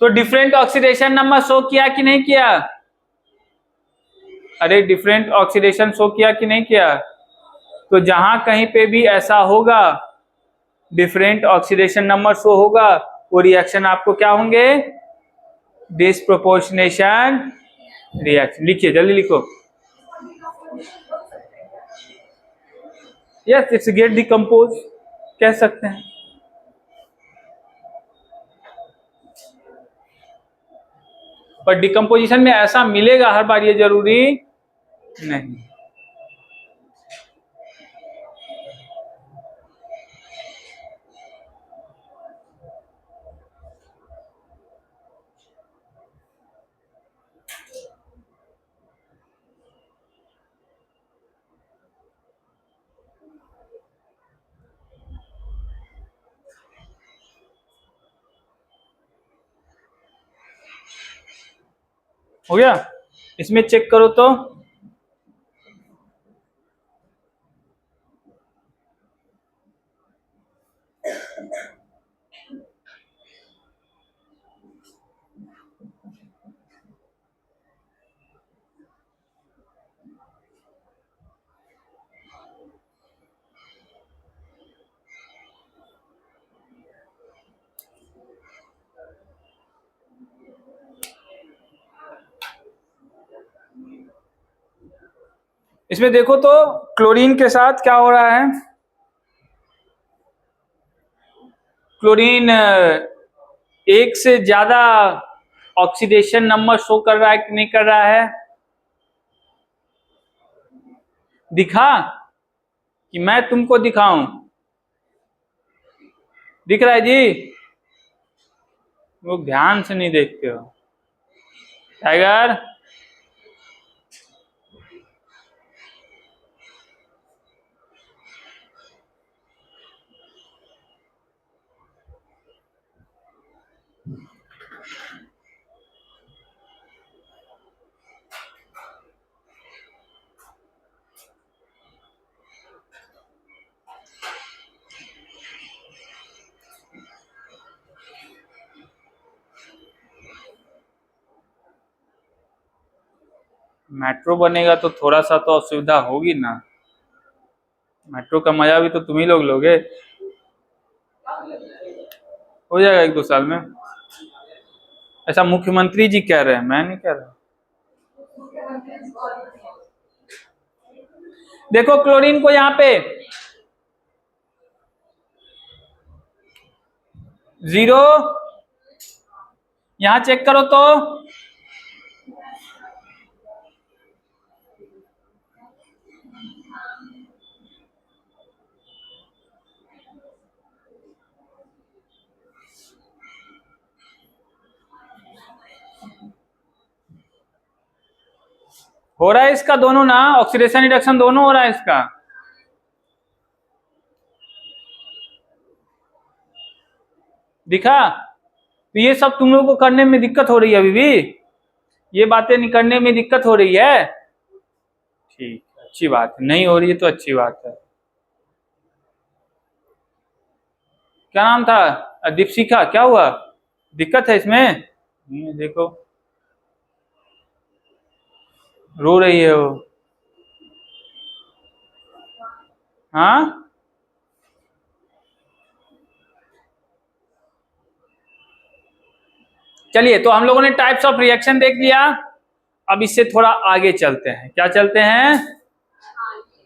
तो डिफरेंट ऑक्सीडेशन नंबर शो किया कि नहीं किया? अरे डिफरेंट ऑक्सीडेशन शो किया कि नहीं किया? तो जहां कहीं पे भी ऐसा होगा, डिफरेंट ऑक्सीडेशन नंबर शो होगा, वो रिएक्शन आपको क्या होंगे? Disproportionation reaction. लिखिए, जल्दी लिखो। यस, इट्स गेट डिकम्पोज कह सकते हैं। पर डिकम्पोजिशन में ऐसा मिलेगा हर बार, ये जरूरी नहीं, हो गया। इसमें चेक करो तो इसमें देखो तो क्लोरीन के साथ क्या हो रहा है। क्लोरीन एक से ज्यादा ऑक्सीडेशन नंबर शो कर रहा है कि नहीं कर रहा है? दिखा कि मैं तुमको दिखाऊं? दिख रहा है जी? वो ध्यान से नहीं देखते हो। टाइगर, मेट्रो बनेगा तो थोड़ा सा तो असुविधा होगी ना। मेट्रो का मजा भी तो तुम ही लोग लोगे। हो जाएगा 1-2 साल में। ऐसा मुख्यमंत्री जी कह रहे हैं, मैं नहीं कह रहा। देखो क्लोरीन को यहाँ पे 0, यहां चेक करो तो हो रहा है इसका दोनों ना, ऑक्सीडेशन रिडक्शन दोनों हो रहा है इसका। दिखा? तो ये सब तुम लोगों को करने में दिक्कत हो रही है, अभी भी ये बातें नहीं करने में दिक्कत हो रही है। ठीक, अच्छी बात है। नहीं हो रही है तो अच्छी बात है। क्या नाम था? दीपशिखा, क्या हुआ? दिक्कत है इसमें? ये देखो रो रही है वो। हाँ, चलिए तो हम लोगों ने टाइप्स ऑफ रिएक्शन देख लिया। अब इससे थोड़ा आगे चलते हैं। क्या चलते हैं?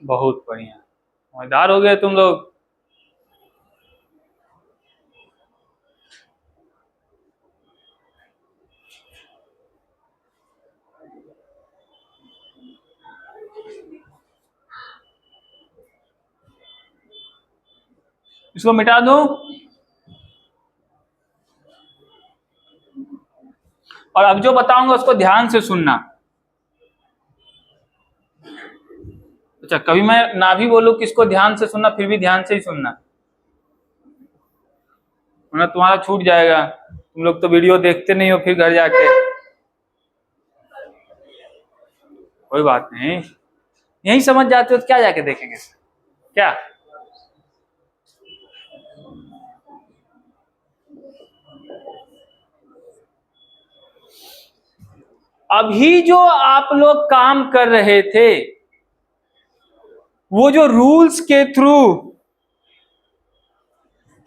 बहुत बढ़िया, समझदार हो गए तुम लोग। इसको मिटा दो और अब जो बताऊंगा उसको ध्यान से सुनना। अच्छा, कभी मैं ना भी बोलूं किसको ध्यान से सुनना, फिर भी ध्यान से ही सुनना, वरना तुम्हारा छूट जाएगा। तुम लोग तो वीडियो देखते नहीं हो फिर घर जाके। कोई बात नहीं, यही समझ जाते हो तो क्या जाके देखेंगे क्या? अभी जो आप लोग काम कर रहे थे वो जो रूल्स के थ्रू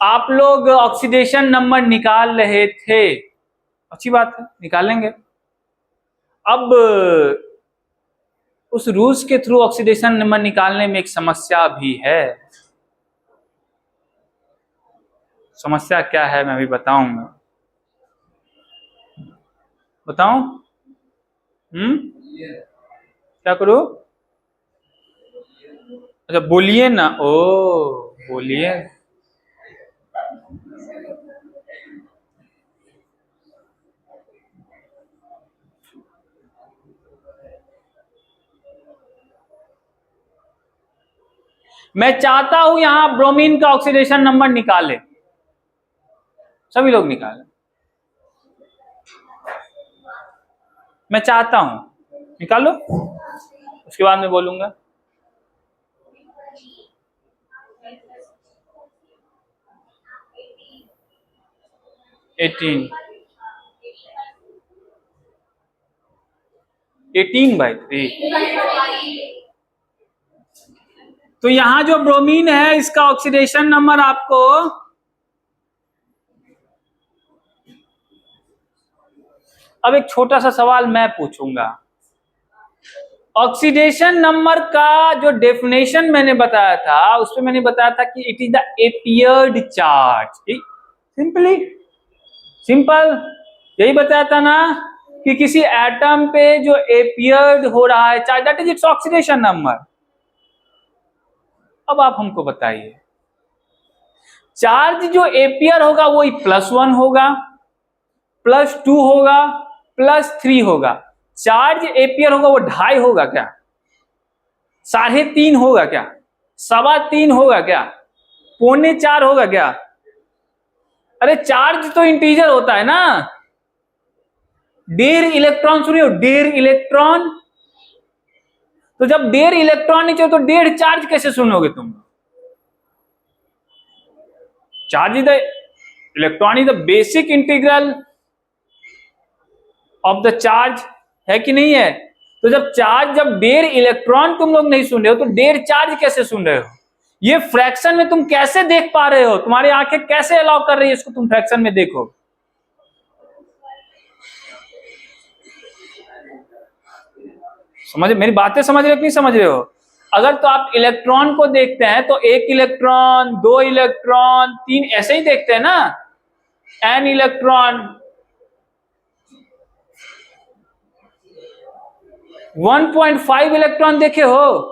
आप लोग ऑक्सीडेशन नंबर निकाल रहे थे, अच्छी बात है, निकालेंगे। अब उस रूल्स के थ्रू ऑक्सीडेशन नंबर निकालने में एक समस्या भी है। समस्या क्या है मैं भी बताऊंगा। बताऊं? क्या करूं? अच्छा बोलिए ना, ओ बोलिए। मैं चाहता हूं यहां ब्रोमीन का ऑक्सीडेशन नंबर निकाले, सभी लोग निकालें। मैं चाहता हूं, निकालो, उसके बाद मैं बोलूंगा। 18, 18/3। तो यहां जो ब्रोमीन है इसका ऑक्सीडेशन नंबर आपको, अब एक छोटा सा सवाल मैं पूछूंगा। ऑक्सीडेशन नंबर का जो डेफिनेशन मैंने बताया था उसमें मैंने बताया था कि it is the appeared charge. Simply simple यही बताया था ना कि किसी एटम पे जो एपियर्ड हो रहा है charge, that is its oxidation number. अब आप हमको बताइए, चार्ज जो एपियर होगा वो +1 होगा, +2 होगा, +3 होगा। चार्ज एपियर होगा वो 2.5 होगा क्या, 3.5 होगा क्या, 3.25 होगा क्या, 3.25 होगा क्या? अरे चार्ज तो इंटीजर होता है ना, 1.5 इलेक्ट्रॉन, सुनियो 1.5 इलेक्ट्रॉन। तो जब 1.5 इलेक्ट्रॉन नहीं चाहिए तो 1.5 चार्ज कैसे सुनोगे तुम? Charge is the electron is the basic integral of the charge, है कि नहीं है? तो जब 1.5 इलेक्ट्रॉन तुम लोग नहीं सुन रहे हो तो 1.5 चार्ज कैसे सुन रहे हो? ये फ्रैक्शन में तुम कैसे देख पा रहे हो? तुम्हारी आंखें कैसे अलाउ कर रही है इसको तुम फ्रैक्शन में देखो? समझ, मेरी बातें समझ रहे हो कि नहीं समझ रहे हो? अगर तो आप इलेक्ट्रॉन को देखते हैं तो 1 इलेक्ट्रॉन, 2 इलेक्ट्रॉन, 3 ऐसे ही देखते हैं ना, n इलेक्ट्रॉन, 1.5 इलेक्ट्रॉन देखे हो?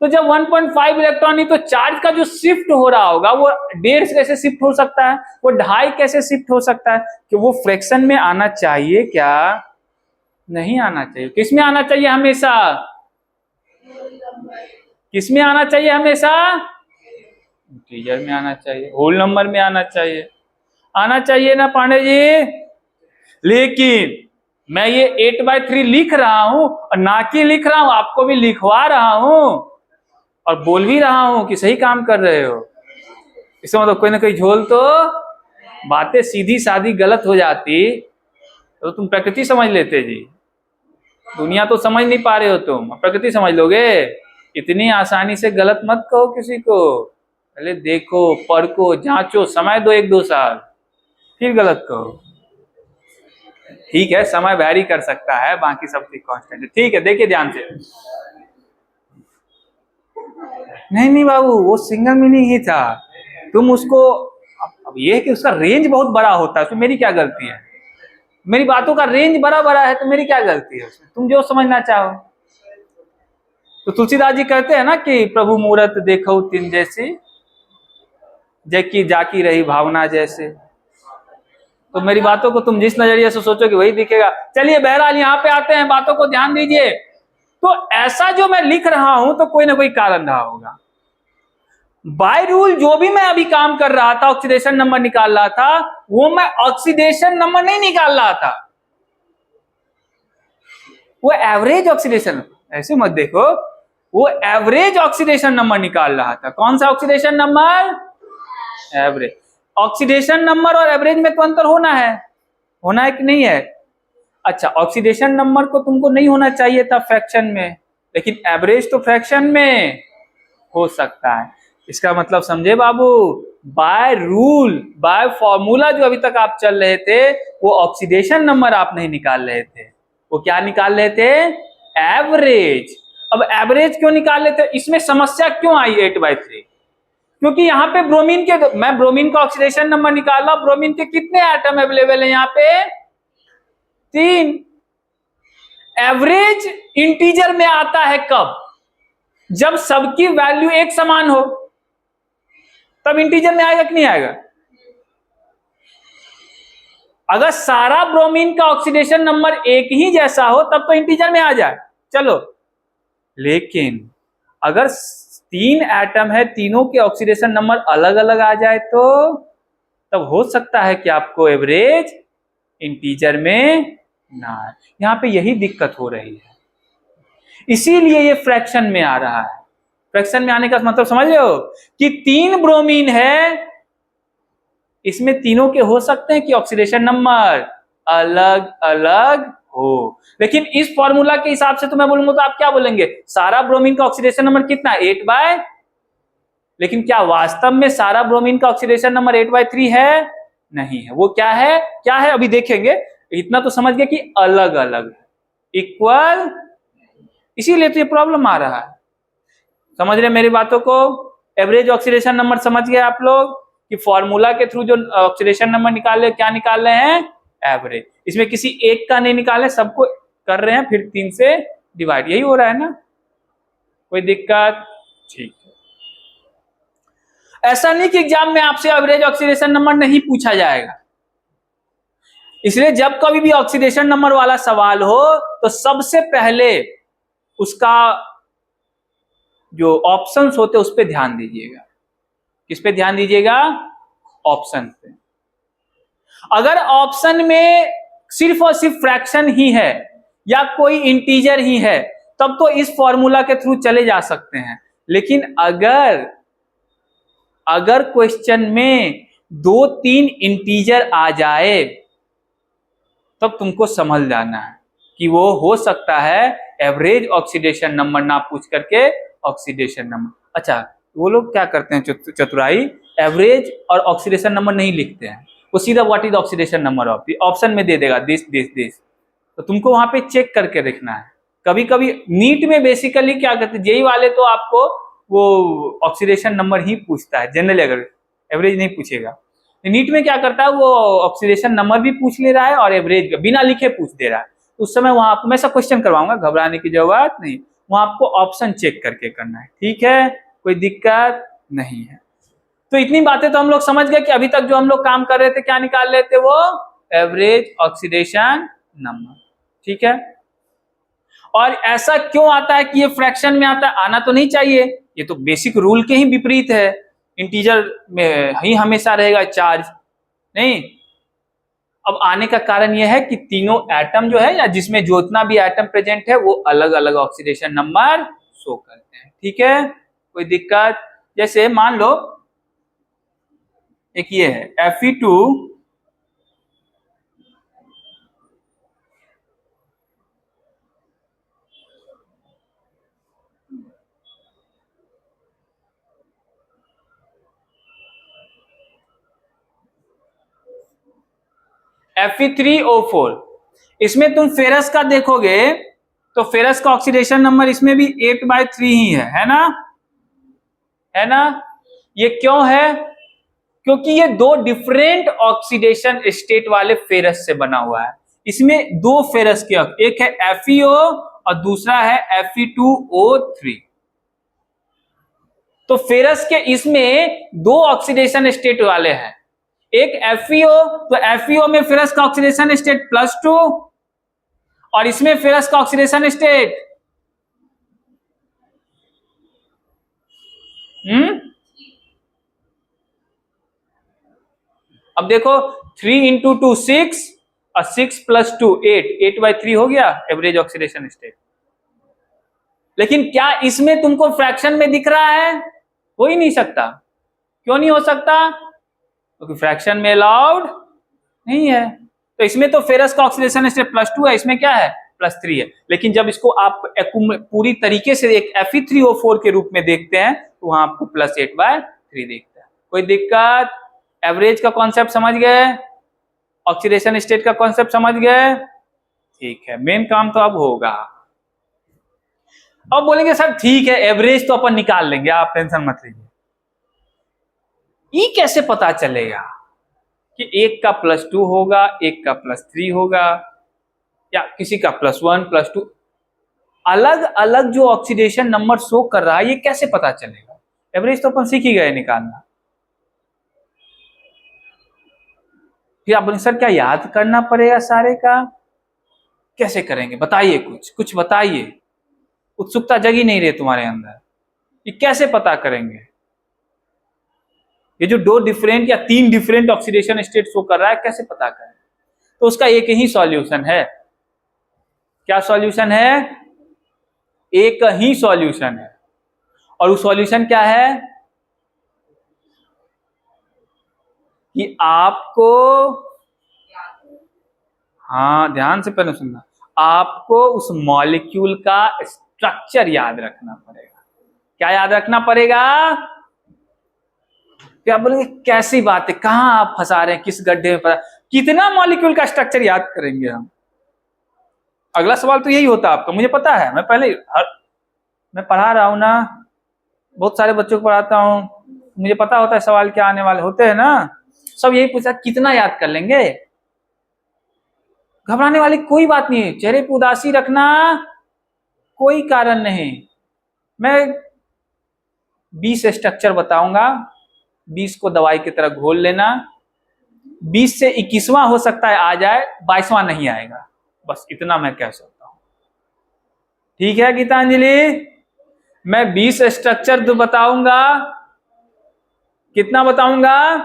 तो जब 1.5 इलेक्ट्रॉन नहीं तो चार्ज का जो शिफ्ट हो रहा होगा वो 1.5 कैसे शिफ्ट हो सकता है, वो 2.5 कैसे शिफ्ट हो सकता है? कि वो फ्रैक्शन में आना चाहिए क्या? नहीं आना चाहिए। किस में आना चाहिए हमेशा? किस में आना चाहिए हमेशा? इंटीजर में आना चाहिए, होल नंबर में आना चाहिए, आना चाहिए ना पांडे जी? लेकिन मैं ये 8/3 लिख रहा हूं और ना कि लिख रहा हूं, आपको भी लिखवा रहा हूं और बोल भी रहा हूं कि सही काम कर रहे हो। इसका मतलब कोई ना कोई झोल तो, बातें सीधी सादी गलत हो जाती तो तुम प्रकृति समझ लेते जी। दुनिया तो समझ नहीं पा रहे हो, तुम प्रकृति समझ लोगे? इतनी आसानी से गलत मत कहो किसी को, पहले देखो, परखो, जांचो, समय दो 1-2 साल, फिर गलत कहो। ठीक है, समय वैरी कर सकता है, बाकी सब चीज कांस्टेंट है। ठीक है, देखिए ध्यान से। नहीं नहीं बाबू, वो सिंगल मीनिंग ही था, तुम उसको, अब ये है कि उसका रेंज बहुत बड़ा होता है, उसमें मेरी क्या गलती है? मेरी बातों का रेंज बड़ा बड़ा है तो मेरी क्या गलती है उसमें? तुम जो समझना चाहो। तो तुलसीदास जी कहते हैं ना कि प्रभु मूरत देखो तिन जैसी, जैकी जाकी रही भावना जैसे। तो मेरी बातों को तुम जिस नजरिए से सोचोगे वही दिखेगा। चलिए बहरहाल यहाँ पे आते हैं, बातों को ध्यान दीजिए। तो ऐसा जो मैं लिख रहा हूं तो कोई ना कोई कारण रहा होगा। बाय रूल जो भी मैं अभी काम कर रहा था, ऑक्सीडेशन नंबर निकाल रहा था, वो मैं ऑक्सीडेशन नंबर नहीं निकाल रहा था, वो एवरेज ऑक्सीडेशन, ऐसे मत देखो, वो एवरेज ऑक्सीडेशन नंबर निकाल रहा था। कौन सा oxidation number? Average. Oxidation number और एवरेज में तो अंतर होना है कि नहीं है? अच्छा, ऑक्सीडेशन नंबर को तुमको नहीं होना चाहिए था फ्रैक्शन में, लेकिन एवरेज तो फ्रैक्शन में हो सकता है। इसका मतलब समझे बाबू, बाय रूल, बाय फॉर्मूला जो अभी तक आप चल रहे थे, वो ऑक्सीडेशन नंबर आप नहीं निकाल रहे थे, वो क्या निकाल रहे थे? एवरेज। अब एवरेज क्यों निकाल रहे थे? इसमें समस्या क्यों आई 8/3? क्योंकि यहाँ पे ब्रोमीन के, मैं ब्रोमीन का ऑक्सीडेशन नंबर निकाल रहा हूं, ब्रोमीन के कितने एटम अवेलेबल है यहाँ पे? 3। एवरेज इंटीजर में आता है कब? जब सबकी वैल्यू एक समान हो तब इंटीजर में आएगा कि नहीं आएगा? अगर सारा ब्रोमीन का ऑक्सीडेशन नंबर एक ही जैसा हो तब तो इंटीजर में आ जाए, चलो। लेकिन अगर 3 एटम है, तीनों के ऑक्सीडेशन नंबर अलग अलग आ जाए तो तब हो सकता है कि आपको एवरेज इंटीजर में ना आए। यहां पे यही दिक्कत हो रही है, इसीलिए ये फ्रैक्शन में आ रहा है। फ्रैक्शन में आने का मतलब समझ रहे हो कि 3 ब्रोमीन है, इसमें तीनों के हो सकते हैं कि ऑक्सीडेशन नंबर अलग अलग हो, लेकिन इस फॉर्मूला के हिसाब से तो मैं बोलूंगा तो आप क्या बोलेंगे, सारा ब्रोमीन का ऑक्सीडेशन नंबर कितना, 8/, लेकिन क्या वास्तव में सारा ब्रोमीन का ऑक्सीडेशन नंबर 8/3 है? नहीं है। वो क्या है, क्या है अभी देखेंगे। इतना तो समझ गए कि अलग अलग है, इक्वल, इसीलिए तो ये प्रॉब्लम आ रहा है। समझ रहे मेरी बातों को? एवरेज ऑक्सीडेशन नंबर समझ गए आप लोग कि फॉर्मूला के थ्रू जो ऑक्सीडेशन नंबर निकाले, क्या निकाल रहे हैं, एवरेज। इसमें किसी एक का नहीं निकाले, सबको कर रहे हैं, फिर 3 से डिवाइड, यही हो रहा है ना, कोई दिक्कत? ठीक है। ऐसा नहीं कि एग्जाम में आपसे एवरेज ऑक्सीडेशन नंबर नहीं पूछा जाएगा, इसलिए जब कभी भी ऑक्सीडेशन नंबर वाला सवाल हो तो सबसे पहले उसका जो ऑप्शंस होते हैं उस पर ध्यान दीजिएगा। किस पे ध्यान दीजिएगा? ऑप्शन पे। अगर ऑप्शन में सिर्फ और सिर्फ फ्रैक्शन ही है या कोई इंटीजर ही है तब तो इस फॉर्मूला के थ्रू चले जा सकते हैं, लेकिन अगर क्वेश्चन में 2-3 इंटीजर आ जाए तब तुमको समझ जाना है कि वो हो सकता है एवरेज ऑक्सीडेशन नंबर ना पूछ करके ऑक्सीडेशन नंबर। अच्छा, वो लोग क्या करते हैं चतुराई, एवरेज और ऑक्सीडेशन नंबर नहीं लिखते हैं, वो सीधा what is oxidation number of, option में दे देगा दिस दिस दिस, तो तुमको वहां पे चेक करके देखना है। कभी कभी नीट में बेसिकली क्या करते हैं, जेई वाले तो आपको वो ऑक्सीडेशन नंबर ही पूछता है जनरली, अगर एवरेज नहीं पूछेगा। नीट में क्या करता है, वो ऑक्सीडेशन नंबर भी पूछ ले रहा है और एवरेज बिना लिखे पूछ दे रहा है, तो उस समय वहां आपको मैं सब क्वेश्चन करवाऊंगा, घबराने की जरूरत नहीं, वहां आपको ऑप्शन चेक करके करना है, ठीक है, कोई दिक्कत नहीं है। तो इतनी बातें तो हम लोग समझ गए कि अभी तक जो हम लोग काम कर रहे थे क्या निकाल रहे थे, वो एवरेज ऑक्सीडेशन नंबर, ठीक है। और ऐसा क्यों आता है कि ये फ्रैक्शन में आता है, आना तो नहीं चाहिए, ये तो बेसिक रूल के ही विपरीत है, इंटीजर में ही हमेशा रहेगा चार्ज, नहीं। अब आने का कारण यह है कि तीनों एटम जो है या जिसमें जितना भी एटम प्रेजेंट है वो अलग अलग ऑक्सीडेशन नंबर शो करते हैं, ठीक है, कोई दिक्कत? जैसे मान लो एक ये है Fe2 Fe3O4, इसमें तुम फेरस का देखोगे तो फेरस का ऑक्सीडेशन नंबर इसमें भी 8/3 ही है ना, है ना। ये क्यों है? क्योंकि ये 2 डिफरेंट ऑक्सीडेशन स्टेट वाले फेरस से बना हुआ है। इसमें 2 फेरस के, एक है FeO और दूसरा है Fe2O3। तो फेरस के इसमें 2 ऑक्सीडेशन स्टेट वाले हैं, एक FeO, तो FeO में फेरस का ऑक्सीडेशन स्टेट +2 और इसमें फेरस का ऑक्सीडेशन स्टेट अब देखो 3 × 2 6 और 6 + 2 8, 8/3 हो गया एवरेज ऑक्सीडेशन स्टेट। लेकिन क्या इसमें तुमको फ्रैक्शन में दिख रहा है? हो ही नहीं सकता। क्यों नहीं हो सकता? क्योंकि फ्रैक्शन में अलाउड नहीं है। तो इसमें तो फेरस का ऑक्सीडेशन स्टेट +2 है, इसमें क्या है, +3 है। लेकिन जब इसको आप पूरी तरीके से एक Fe3O4 के रूप में देखते हैं तो वहां आपको +8/3 दिखता है। कोई दिक्कत? एवरेज का कॉन्सेप्ट समझ गए, ऑक्सीडेशन स्टेट का कॉन्सेप्ट समझ गए, ठीक है। मेन काम तो अब होगा। अब बोलेंगे सर ठीक है एवरेज तो अपन निकाल लेंगे, आप टेंशन मत लीजिए, ये कैसे पता चलेगा कि एक का +2 होगा, एक का +3 होगा, या किसी का +1 +2? अलग अलग जो ऑक्सीडेशन नंबर शो कर रहा है ये कैसे पता चलेगा? एवरेज तो अपन सीख ही गए निकालना। फिर अपन सर क्या याद करना पड़ेगा सारे का? कैसे करेंगे बताइए, कुछ बताइए। उत्सुकता जगी नहीं रही तुम्हारे अंदर, ये कैसे पता करेंगे? ये जो 2 डिफरेंट या 3 डिफरेंट ऑक्सीडेशन स्टेट शो कर रहा है कैसे पता करें? तो उसका एक ही सॉल्यूशन है। क्या सॉल्यूशन है? एक ही सॉल्यूशन है। और वो सॉल्यूशन क्या है कि आपको, हाँ ध्यान से पहले सुनना, आपको उस मॉलिक्यूल का स्ट्रक्चर याद रखना पड़ेगा। क्या याद रखना पड़ेगा? क्या बोलेंगे कैसी बात है, कहां आप फंसा रहे हैं, किस गड्ढे में फंसा? कितना मॉलिक्यूल का स्ट्रक्चर याद करेंगे हम? अगला सवाल तो यही होता आपका, मुझे पता है, मैं पढ़ा रहा हूं ना, बहुत सारे बच्चों को पढ़ाता हूं, मुझे पता होता है सवाल क्या आने वाले होते हैं ना। सब यही पूछा कितना याद कर लेंगे। घबराने वाली कोई बात नहीं है, चेहरे पर उदासी रखना कोई कारण नहीं। मैं 20 स्ट्रक्चर बताऊंगा, 20 को दवाई की तरह घोल लेना, 20 से 21वां हो सकता है आ जाए, 22वां नहीं आएगा, बस इतना मैं कह सकता हूं। ठीक है गीतांजलि? मैं 20 स्ट्रक्चर तो बताऊंगा, कितना बताऊंगा?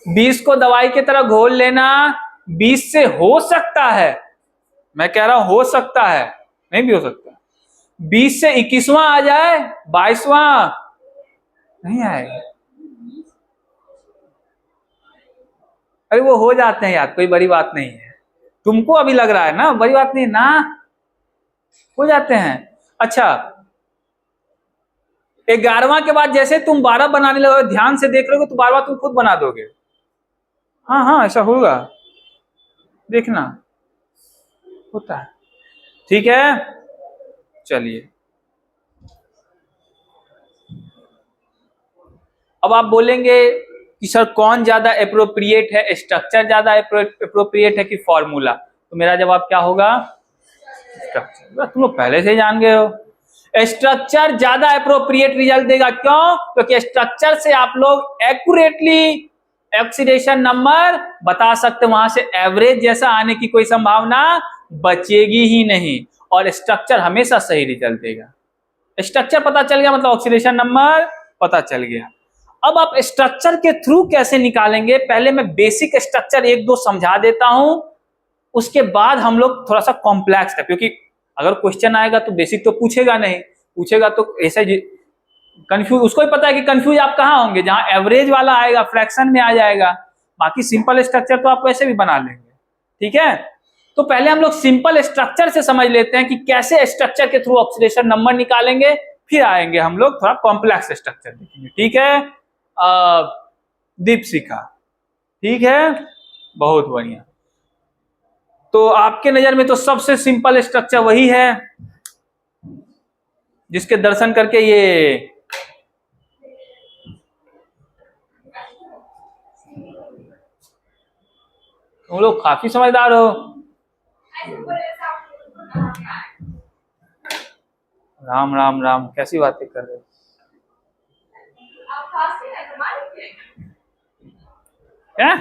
20 को दवाई की तरह घोल लेना, 20 से हो सकता है, मैं कह रहा हूं हो सकता है, नहीं भी हो सकता, 20 से 21वां आ जाए, 22वां नहीं आएगा। अरे वो हो जाते हैं यार, कोई बड़ी बात नहीं है। तुमको अभी लग रहा है ना बड़ी बात नहीं ना, हो जाते हैं। अच्छा, 11वां के बाद जैसे तुम 12 बनाने लगोगे, ध्यान से देख रहे हो तो 12वां तुम खुद बना दोगे। हाँ हाँ ऐसा होगा, देखना होता है। ठीक है, चलिए अब आप बोलेंगे कि सर कौन ज्यादा एप्रोप्रिएट है, स्ट्रक्चर ज्यादा एप्रोप्रिएट है कि फॉर्मूला? तो मेरा जवाब क्या होगा? स्ट्रक्चर। तुम लोग पहले से ही जान गए हो, स्ट्रक्चर ज्यादा एप्रोप्रिएट रिजल्ट देगा। क्यों? क्योंकि स्ट्रक्चर से आप लोग एक्यूरेटली ऑक्सीडेशन नंबर बता सकते, वहां से एवरेज जैसा आने की कोई संभावना बचेगी ही नहीं, और स्ट्रक्चर हमेशा सही रिजल्ट देगा। स्ट्रक्चर पता चल गया मतलब ऑक्सीडेशन नंबर पता चल गया। अब आप स्ट्रक्चर के थ्रू कैसे निकालेंगे, पहले मैं बेसिक स्ट्रक्चर 1-2 समझा देता हूं, उसके बाद हम लोग थोड़ा सा कॉम्प्लेक्स है, क्योंकि अगर क्वेश्चन आएगा तो बेसिक तो पूछेगा नहीं, पूछेगा तो ऐसे कंफ्यूज, उसको ही पता है कि कंफ्यूज आप कहां होंगे, जहां एवरेज वाला आएगा फ्रैक्शन में आ जाएगा, बाकी सिंपल स्ट्रक्चर तो आप वैसे भी बना लेंगे। ठीक है, तो पहले हम लोग सिंपल स्ट्रक्चर से समझ लेते हैं कि कैसे स्ट्रक्चर के थ्रू ऑक्सीडेशन नंबर निकालेंगे, फिर आएंगे हम लोग थोड़ा कॉम्प्लेक्स स्ट्रक्चर देखेंगे। ठीक है दीपशिखा? ठीक है, बहुत बढ़िया। तो आपके नजर में तो सबसे सिंपल स्ट्रक्चर वही है जिसके दर्शन करके ये तुम लोग काफी समझदार हो। राम राम राम, कैसी बातें कर रहे हो? क्या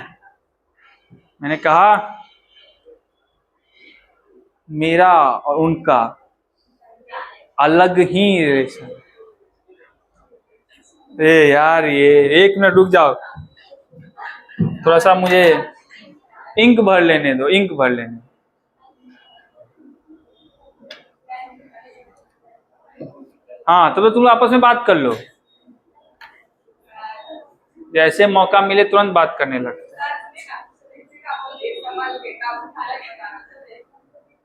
मैंने कहा? मेरा और उनका अलग ही रिलेशन। ए यार ये 1 मिनट रुक जाओ, थोड़ा सा मुझे इंक भर लेने दो, इंक भर लेने दो। हाँ तो तुम आपस में बात कर लो, जैसे मौका मिले तुरंत बात करने लगते।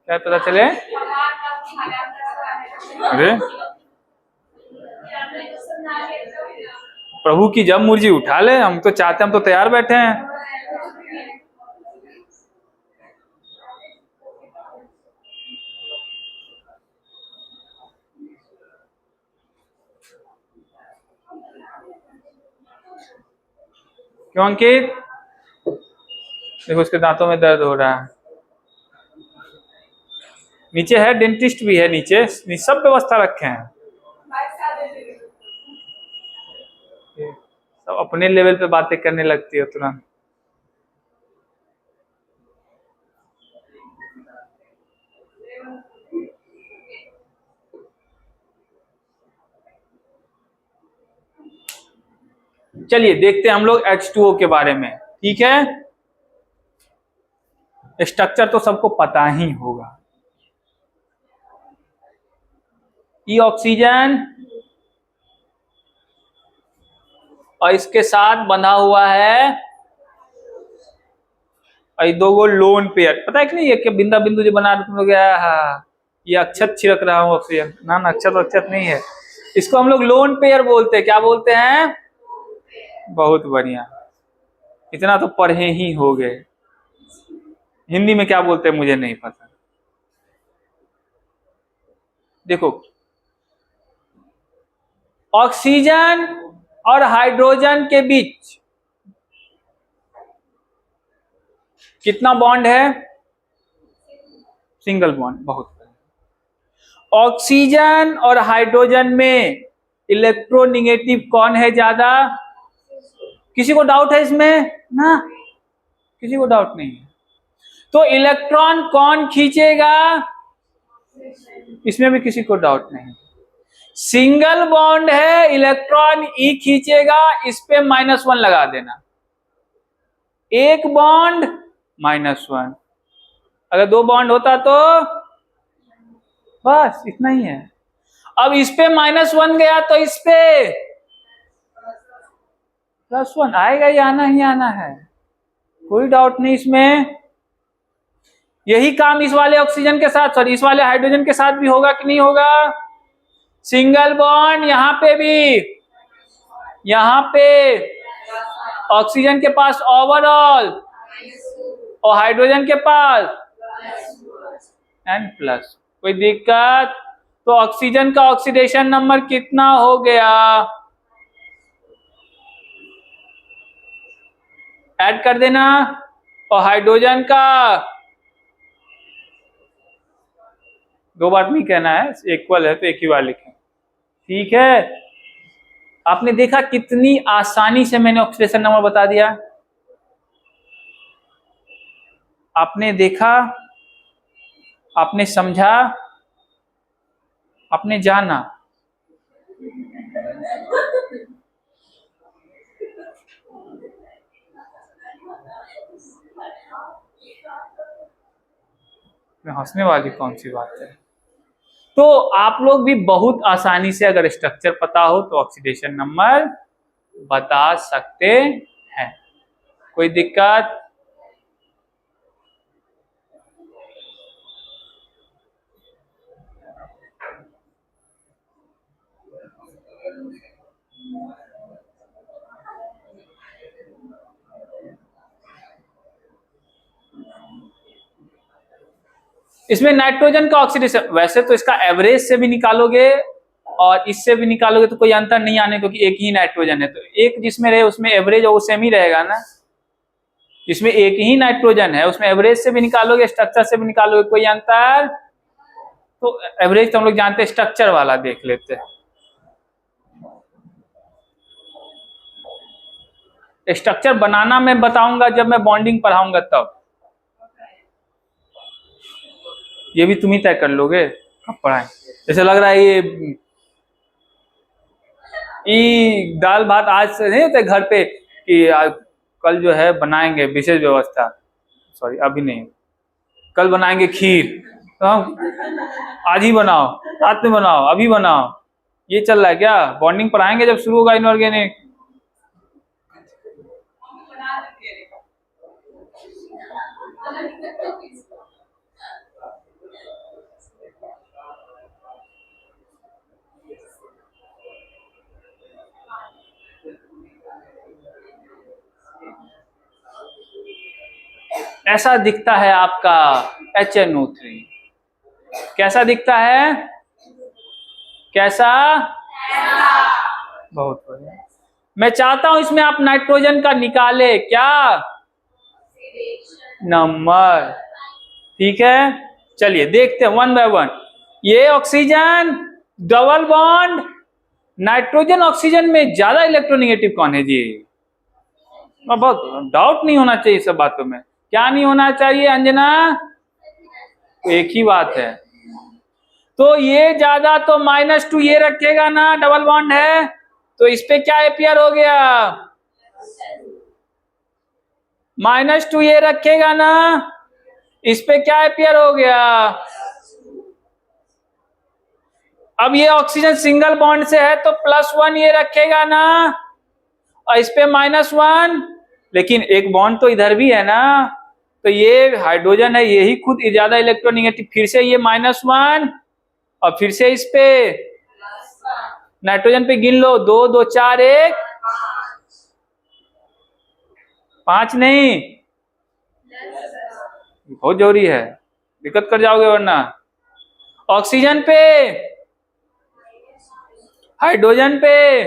क्या पता चले? अरे प्रभु की जब मुर्जी उठा ले, हम तो चाहते, हम तो तैयार बैठे हैं। क्यों अंकित? देखो उसके दांतों में दर्द हो रहा है, नीचे है, डेंटिस्ट भी है नीचे, सब व्यवस्था रखे हैं। सब अपने लेवल पे बातें करने लगती है तुरंत। चलिए देखते हैं हम लोग H2O के बारे में। ठीक है, स्ट्रक्चर तो सबको पता ही होगा। ई ऑक्सीजन और इसके साथ बंधा हुआ है और दो गो लोन पेयर। पता है कि नहीं, ये क्या बिंदा बिंदु जो बना तुम लोग, ये अक्षत छिड़क रहा हूँ ऑक्सीजन, ना अक्षत अक्षत नहीं है, इसको हम लोग लोन पेयर बोलते हैं। क्या बोलते हैं? बहुत बढ़िया, इतना तो पढ़े ही हो गए। हिंदी में क्या बोलते हैं मुझे नहीं पता। देखो, ऑक्सीजन और हाइड्रोजन के बीच कितना बॉन्ड है? Single bond. बहुत बढ़िया। ऑक्सीजन और हाइड्रोजन में इलेक्ट्रोनिगेटिव कौन है ज्यादा? किसी को डाउट है इसमें? ना, किसी को डाउट नहीं है। तो इलेक्ट्रॉन कौन खींचेगा? इसमें भी किसी को डाउट नहीं। सिंगल बॉन्ड है, इलेक्ट्रॉन ई खींचेगा, इस पे -1 लगा देना। एक बॉन्ड -1, अगर दो बॉन्ड होता तो बस इतना ही है। अब इस पे -1 गया तो इस पे +1 आएगा, ही आना ही आना है, कोई डाउट नहीं इसमें। यही काम इस वाले ऑक्सीजन के साथ, सॉरी इस वाले हाइड्रोजन के साथ भी होगा कि नहीं होगा? सिंगल बॉन्ड यहां पे भी, यहां पे ऑक्सीजन के पास ओवरऑल और हाइड्रोजन के पास N+। कोई दिक्कत? तो ऑक्सीजन का ऑक्सीडेशन नंबर कितना हो गया? ऐड कर देना। और हाइड्रोजन का 2 बार नहीं कहना है, इक्वल है तो एक ही बार लिखें। ठीक है, आपने देखा कितनी आसानी से मैंने ऑक्सीडेशन नंबर बता दिया। आपने देखा, आपने समझा, आपने जाना। हंसने वाली कौन सी बात है? तो आप लोग भी बहुत आसानी से अगर स्ट्रक्चर पता हो तो ऑक्सीडेशन नंबर बता सकते हैं। कोई दिक्कत? इसमें नाइट्रोजन का ऑक्सीडेशन, वैसे तो इसका एवरेज से भी निकालोगे और इससे भी निकालोगे तो कोई अंतर नहीं आने, क्योंकि एक ही नाइट्रोजन है। तो एक जिसमें रहे उसमें एवरेज और सेम ही रहेगा ना। इसमें एक ही नाइट्रोजन है, उसमें एवरेज से भी निकालोगे, स्ट्रक्चर से भी निकालोगे, कोई अंतर? तो एवरेज तो हम लोग जानते हैं, स्ट्रक्चर वाला देख लेते हैं। स्ट्रक्चर बनाना मैं बताऊंगा जब मैं बॉन्डिंग पढ़ाऊंगा तब। ये भी तुम ही तय कर लोगे कब पढ़ाएं। जैसे लग रहा है ये दाल भात आज से नहीं होते घर पे कि कल जो है बनाएंगे विशेष व्यवस्था, सॉरी अभी नहीं, कल बनाएंगे खीर, तो आज ही बनाओ, रात में बनाओ, अभी बनाओ, ये चल रहा है क्या? बॉन्डिंग पढ़ाएंगे जब शुरू होगा इनऑर्गेनिक। ऐसा दिखता है आपका HNO3। कैसा दिखता है? कैसा? बहुत बढ़िया। मैं चाहता हूं इसमें आप नाइट्रोजन का निकाले क्या नंबर। ठीक है, चलिए देखते हैं वन बाय वन। ये oxygen double bond, nitrogen oxygen में ज्यादा इलेक्ट्रोनेगेटिव कौन है जी? बहुत डाउट नहीं होना चाहिए सब बातों में। क्या नहीं होना चाहिए अंजना? एक ही बात है। तो ये ज्यादा तो -2 ये रखेगा ना, डबल बॉन्ड है तो इस पे क्या अपियर हो गया? -2 ये रखेगा ना, इस पे क्या अपियर हो गया? अब ये ऑक्सीजन सिंगल बॉन्ड से है तो +1 ये रखेगा ना, और इस पे -1, लेकिन एक बॉन्ड तो इधर भी है ना, तो ये हाइड्रोजन है, यही खुद ज्यादा इलेक्ट्रोनेगेटिव, फिर से ये -1 और फिर से इस पे नाइट्रोजन पे गिन लो, 2 2 4 1 5 नहीं, बहुत जरूरी है, दिक्कत कर जाओगे वरना। ऑक्सीजन पे, हाइड्रोजन पे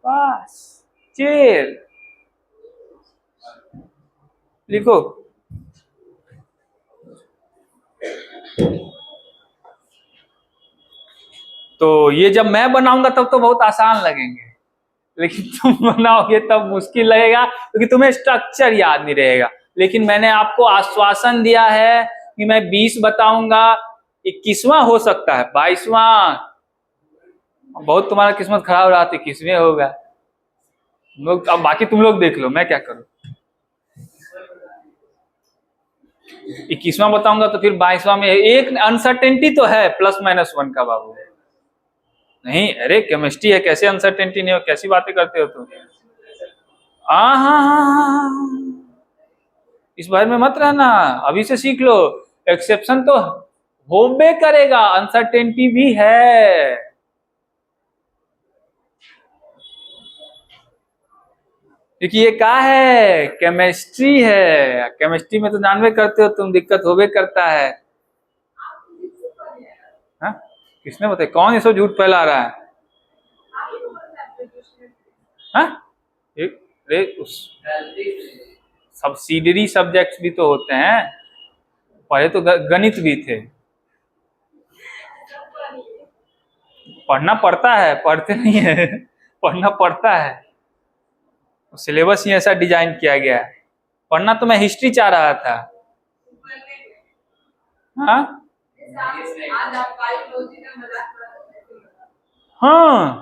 बस चेर लिखो। तो ये जब मैं बनाऊंगा तब तो बहुत आसान लगेंगे, लेकिन तुम बनाओगे तब मुश्किल लगेगा, क्योंकि तुम्हें स्ट्रक्चर याद नहीं रहेगा। लेकिन मैंने आपको आश्वासन दिया है कि मैं 20 बताऊंगा, 21वां हो सकता है, 22वां, बहुत तुम्हारा किस्मत खराब रहा, 21वें होगा। लोग अब बाकी तुम लोग देख लो, मैं क्या करूं। 21वां बताऊंगा तो फिर 22वां में एक अनसर्टेनिटी तो है +-1 का बाबू। नहीं, अरे केमिस्ट्री है, कैसे अनसर्टेनिटी नहीं हो, कैसी बातें करते हो तुम। हाँ, इस बारे में मत रहना, अभी से सीख लो। एक्सेप्शन तो होबे करेगा, अनसर्टेनिटी भी है। क्योंकि ये क्या है, केमिस्ट्री है, केमिस्ट्री में तो जानवे करते हो तुम, दिक्कत होबे करता है। हा? किसने बताया? कौन ये सब झूठ फैला रहा है? सब्सिडरी सब्जेक्ट्स भी तो होते हैं, पहले तो गणित भी थे। पढ़ना पड़ता है, पढ़ते नहीं है पढ़ना पड़ता है, सिलेबस ही ऐसा डिजाइन किया गया है। पढ़ना तो मैं हिस्ट्री चाह रहा था। हाँ हाँ,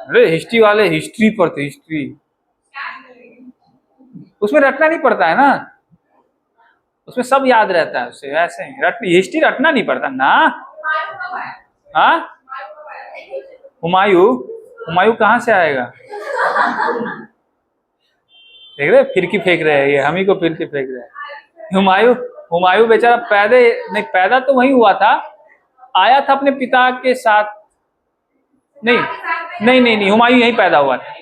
अरे हिस्ट्री वाले हिस्ट्री पढ़ते, हिस्ट्री उसमें रटना नहीं पड़ता है ना, उसमें सब याद रहता है, उससे ऐसे हिस्ट्री रटना नहीं पड़ता ना। हाँ, हुमायूं, हुमायूं कहाँ से आएगा? देख रहे फिरकी फेंक रहे हैं, ये हम ही को फिरकी फेंक रहे हैं। हुमायूं, हुमायूं बेचारा पैदा तो वही हुआ था, आया था अपने पिता के साथ। नहीं नहीं नहीं नहीं, हुमायूं यहीं पैदा हुआ था,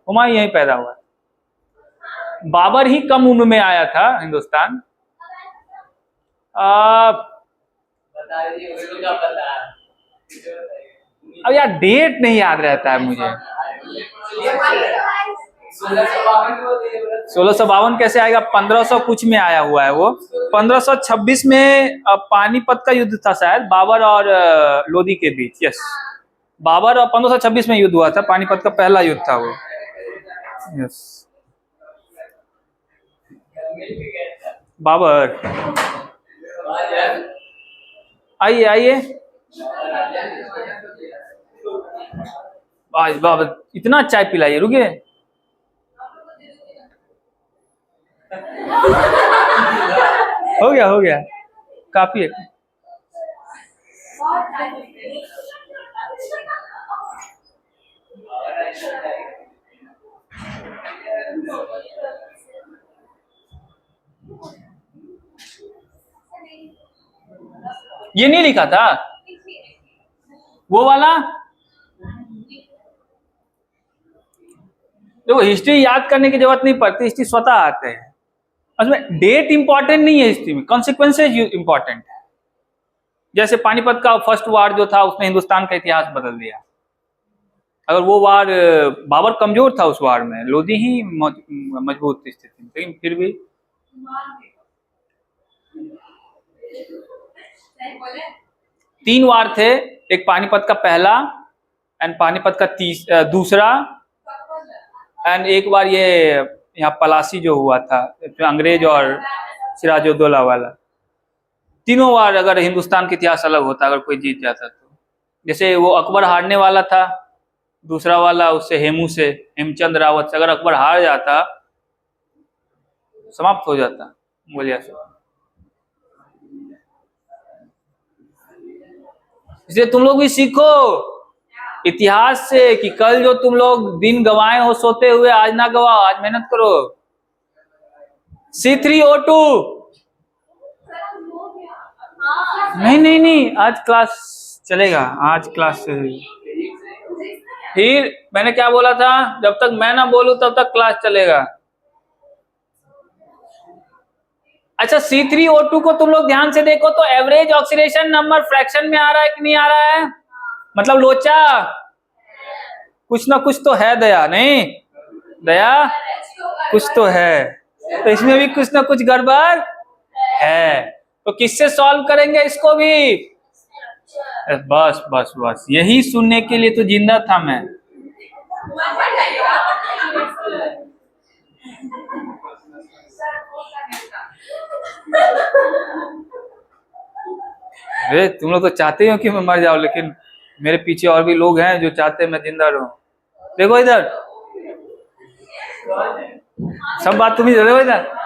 हुमायूं यहीं पैदा हुआ। बाबर ही कम उम्र में आया था हिंदुस्तान। अब यार डेट नहीं याद रहता है मुझे। 1652 कैसे आएगा? 1500 कुछ में आया हुआ है वो। 1526 में पानीपत का युद्ध था शायद, बाबर और लोधी के बीच। यस, बाबर और 1526 में युद्ध हुआ था, पानीपत का पहला युद्ध था वो। यस, बाबर। आइए आइए, आज बाबा इतना चाय पिलाइए, रुकिए। हो गया काफी है। ये नहीं लिखा था वो वाला। देखो हिस्ट्री याद करने की जरूरत नहीं पड़ती, हिस्ट्री स्वतः आते हैं। उसमें डेट इंपॉर्टेंट नहीं है, हिस्ट्री में कॉन्सिक्वेंसेज इंपॉर्टेंट है। जैसे पानीपत का फर्स्ट वार जो था, उसने हिंदुस्तान का इतिहास बदल दिया। अगर वो वार, बाबर कमजोर था उस वार में, लोधी ही मजबूत स्थिति, लेकिन फिर भी 3 वार थे, एक पानीपत का पहला एंड पानीपत का दूसरा एंड एक बार ये यहाँ पलासी जो हुआ था, अंग्रेज और सिराजुद्दौला वाला। तीनों बार अगर हिंदुस्तान का इतिहास अलग होता, अगर कोई जीत जाता तो। जैसे वो अकबर हारने वाला था, दूसरा वाला उससे हेमचंद रावत से, अगर अकबर हार जाता समाप्त हो जाता मुगलिया से। इसलिए तुम लोग भी सीखो इतिहास से कि कल जो तुम लोग दिन गवाए हो सोते हुए, आज ना गवाओ, आज मेहनत करो। C3O2 नहीं, आज क्लास चलेगा, आज क्लास फिर मैंने क्या बोला था, जब तक मैं ना बोलूं तब तक क्लास चलेगा। अच्छा, C3O2 को तुम लोग ध्यान से देखो तो एवरेज ऑक्सीडेशन नंबर फ्रैक्शन में आ रहा है कि नहीं आ रहा है? मतलब लोचा कुछ ना कुछ तो है दया, नहीं दया कुछ तो है, तो इसमें भी कुछ ना कुछ गड़बड़ है। तो किससे सॉल्व करेंगे इसको भी? बस बस बस, यही सुनने के लिए तो जिंदा था मैं। अरे तुम लोग तो चाहते हो कि मैं मर जाऊं, लेकिन मेरे पीछे और भी लोग हैं जो चाहते हैं मैं जिंदा रहूं। देखो इधर, सब बात तुम ही देखो इधर।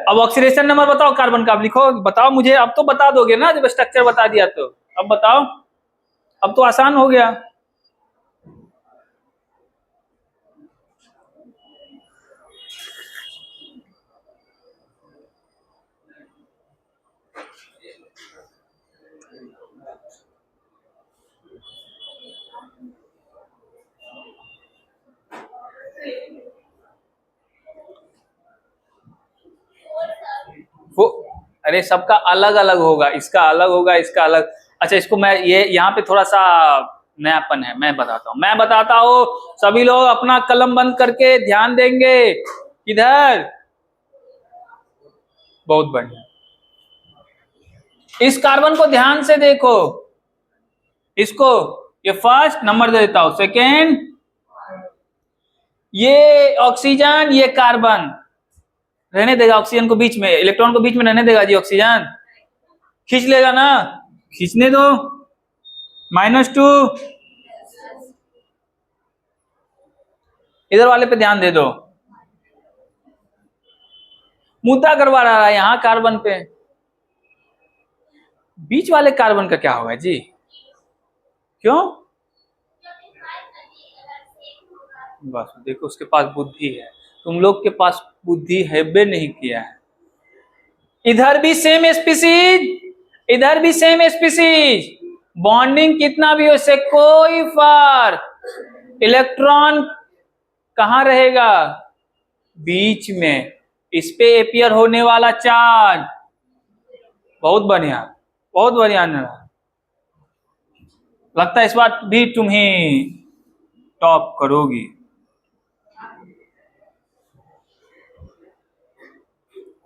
अब ऑक्सीडेशन नंबर बताओ कार्बन का, अब लिखो, बताओ मुझे। अब तो बता दोगे ना जब स्ट्रक्चर बता दिया तो, अब बताओ, अब तो आसान हो गया। वो अरे सबका अलग अलग होगा, इसका अलग होगा, इसका अलग। अच्छा इसको मैं ये यहाँ पे थोड़ा सा नयापन है, मैं बताता हूँ। सभी लोग अपना कलम बंद करके ध्यान देंगे इधर। बहुत बढ़िया, इस कार्बन को ध्यान से देखो, इसको ये फर्स्ट नंबर दे देता हूं, सेकेंड ये ऑक्सीजन, ये कार्बन रहने देगा, ऑक्सीजन को बीच में, इलेक्ट्रॉन को बीच में रहने देगा जी। ऑक्सीजन खींच लेगा ना, खींचने दो। -2, इधर वाले पे ध्यान दे दो, मुद्दा करवा रहा है यहाँ कार्बन पे। बीच वाले कार्बन का क्या होगा जी? क्यों? बस देखो, उसके पास बुद्धि है, तुम लोग के पास बुद्धि है बे नहीं किया है। इधर भी सेम स्पीसीज, इधर भी सेम स्पीसीज, बॉन्डिंग कितना भी हो, इससे कोई फर्क। इलेक्ट्रॉन कहां रहेगा? बीच में, इस पे एपियर होने वाला चार्ज। बहुत बढ़िया, बहुत बढ़िया। लगता है इस बार भी तुम ही टॉप करोगी।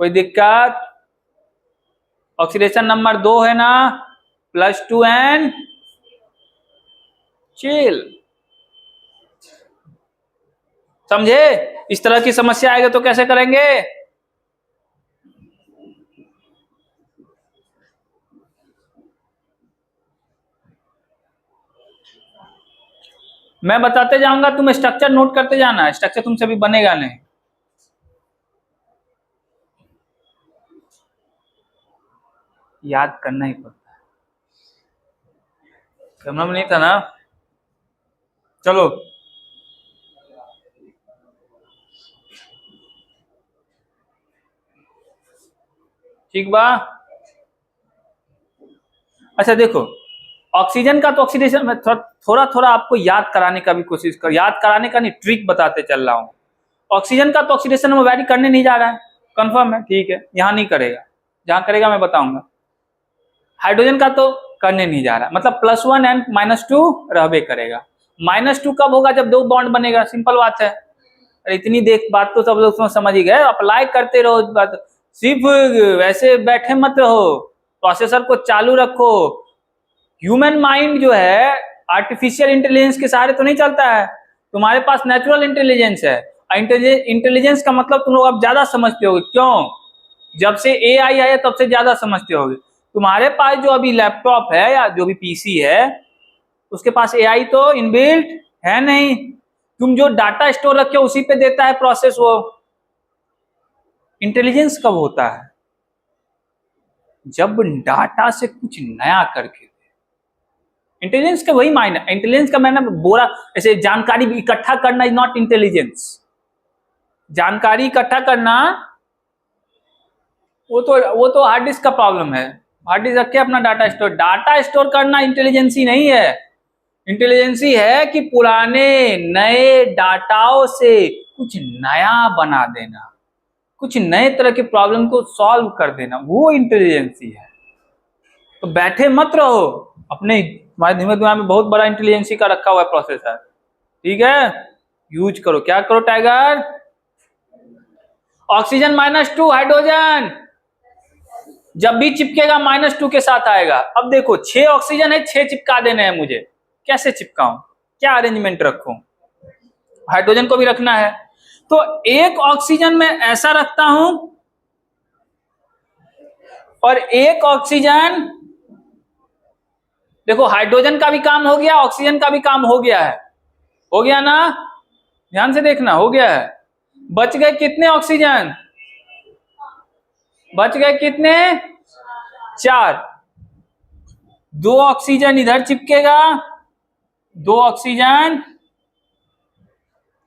कोई दिक्कत? ऑक्सीडेशन नंबर 2 है ना, +2 एंड चिल। समझे? इस तरह की समस्या आएगी तो कैसे करेंगे? मैं बताते जाऊंगा, तुम स्ट्रक्चर नोट करते जाना, स्ट्रक्चर तुमसे भी बनेगा नहीं। याद करना ही पड़ता है, कैमरा में नहीं था ना। चलो ठीक बा। अच्छा देखो, ऑक्सीजन का तो ऑक्सीडेशन में थोड़ा थोड़ा आपको याद कराने का भी कोशिश कर, याद कराने का नहीं, ट्रिक बताते चल रहा हूं। ऑक्सीजन का तो ऑक्सीडेशन में वैरी करने नहीं जा रहा है, कंफर्म है, ठीक है, यहां नहीं करेगा, जहां करेगा मैं बताऊंगा। हाइड्रोजन का तो करने नहीं जा रहा, मतलब +1 एंड -2 रहबे करेगा। -2 कब होगा? जब 2 बॉन्ड बनेगा, सिंपल बात है। अरे इतनी देख बात तो सब लोग समझ ही गए, अप्लाई करते रहो बात, सिर्फ वैसे बैठे मत रहो, प्रोसेसर को चालू रखो। ह्यूमन माइंड जो है आर्टिफिशियल इंटेलिजेंस के सहारे तो नहीं चलता है, तुम्हारे पास नेचुरल इंटेलिजेंस है। इंटेलिजेंस का मतलब तुम लोग अब ज्यादा समझते होगे, क्यों? जब से एआई आया तब से ज्यादा समझते होगे। तुम्हारे पास जो अभी लैपटॉप है या जो भी पीसी है, उसके पास एआई तो इनबिल्ट है नहीं। तुम जो डाटा स्टोर रखे हो उसी पे देता है प्रोसेस। वो इंटेलिजेंस कब होता है? जब डाटा से कुछ नया करके। इंटेलिजेंस का वही मायना, इंटेलिजेंस का मैंने बोला ऐसे जानकारी इकट्ठा करना इज नॉट इंटेलिजेंस। जानकारी इकट्ठा करना वो तो हार्ड डिस्क का प्रॉब्लम है, हार्ड डिस्क रख के अपना डाटा स्टोर करना इंटेलिजेंसी नहीं है। इंटेलिजेंसी है कि पुराने नए डाटाओं से कुछ नया बना देना, कुछ नए तरह के प्रॉब्लम को सॉल्व कर देना, वो इंटेलिजेंसी है। तो बैठे मत रहो अपने, तुम्हारे दिमाग में बहुत बड़ा इंटेलिजेंसी का रखा हुआ है प्रोसेसर, ठीक है? यूज करो। क्या करो टाइगर? ऑक्सीजन -2, हाइड्रोजन जब भी चिपकेगा -2 के साथ आएगा। अब देखो 6 ऑक्सीजन है, 6 चिपका देने हैं मुझे, कैसे चिपकाऊं? क्या अरेंजमेंट रखूं? हाइड्रोजन को भी रखना है, तो एक ऑक्सीजन में ऐसा रखता हूं और एक ऑक्सीजन, देखो हाइड्रोजन का भी काम हो गया, ऑक्सीजन का भी काम हो गया है, हो गया ना? ध्यान से देखना, हो गया है। बच गए कितने ऑक्सीजन? बच गए कितने? 4। 2 ऑक्सीजन इधर चिपकेगा, 2 ऑक्सीजन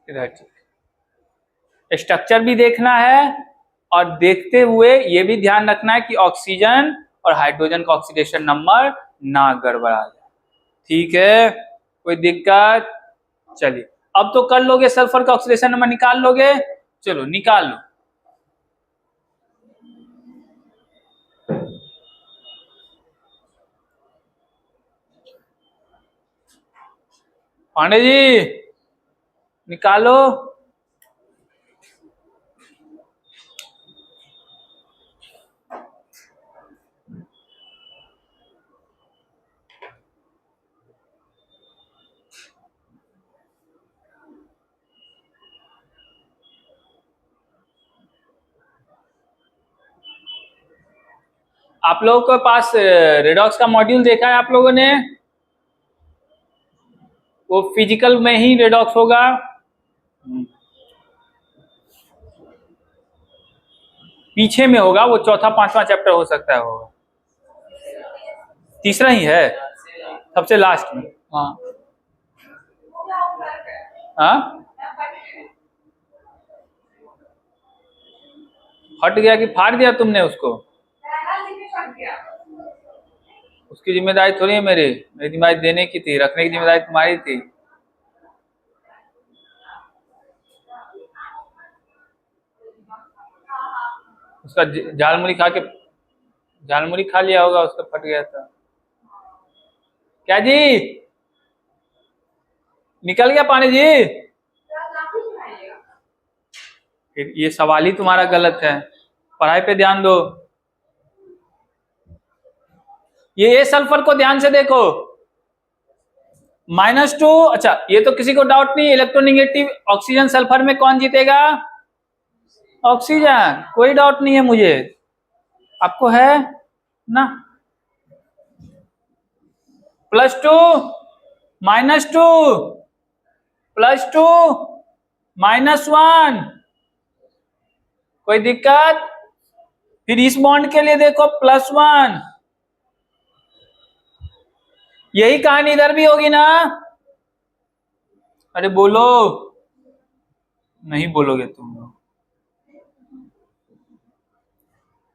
इधर चिपकेगा। स्ट्रक्चर भी देखना है और देखते हुए ये भी ध्यान रखना है कि ऑक्सीजन और हाइड्रोजन का ऑक्सीडेशन नंबर ना गड़बड़ा जाए, ठीक है? कोई दिक्कत? चलिए अब तो कर लोगे, सल्फर का ऑक्सीडेशन नंबर निकाल लोगे, चलो निकाल लो। पांडे जी निकालो। आप लोगों के पास रेडॉक्स का मॉड्यूल देखा है आप लोगों ने? वो फिजिकल में ही रेडॉक्स होगा। पीछे में होगा, वो चौथा 5वां चैप्टर हो सकता है, होगा तीसरा ही है, सबसे लास्ट में। हाँ हाँ, हट गया कि फाड़ दिया तुमने उसको? उसकी जिम्मेदारी थोड़ी है मेरी जिम्मेदारी देने की थी, रखने की जिम्मेदारी तुम्हारी थी। उसका झालमुरी खा लिया होगा, उसका फट गया था। क्या जी? निकल गया पानी जी? फिर ये सवाल ही तुम्हारा गलत है, पढ़ाई पे ध्यान दो। ये सल्फर को ध्यान से देखो, -2। अच्छा ये तो किसी को डाउट नहीं, इलेक्ट्रोनेगेटिव ऑक्सीजन सल्फर में कौन जीतेगा? ऑक्सीजन, कोई डाउट नहीं है मुझे, आपको है ना? +2 -2 +2 -1, कोई दिक्कत? फिर इस बॉन्ड के लिए देखो +1, यही कहानी इधर भी होगी ना? अरे बोलो, नहीं बोलोगे तुम लोग।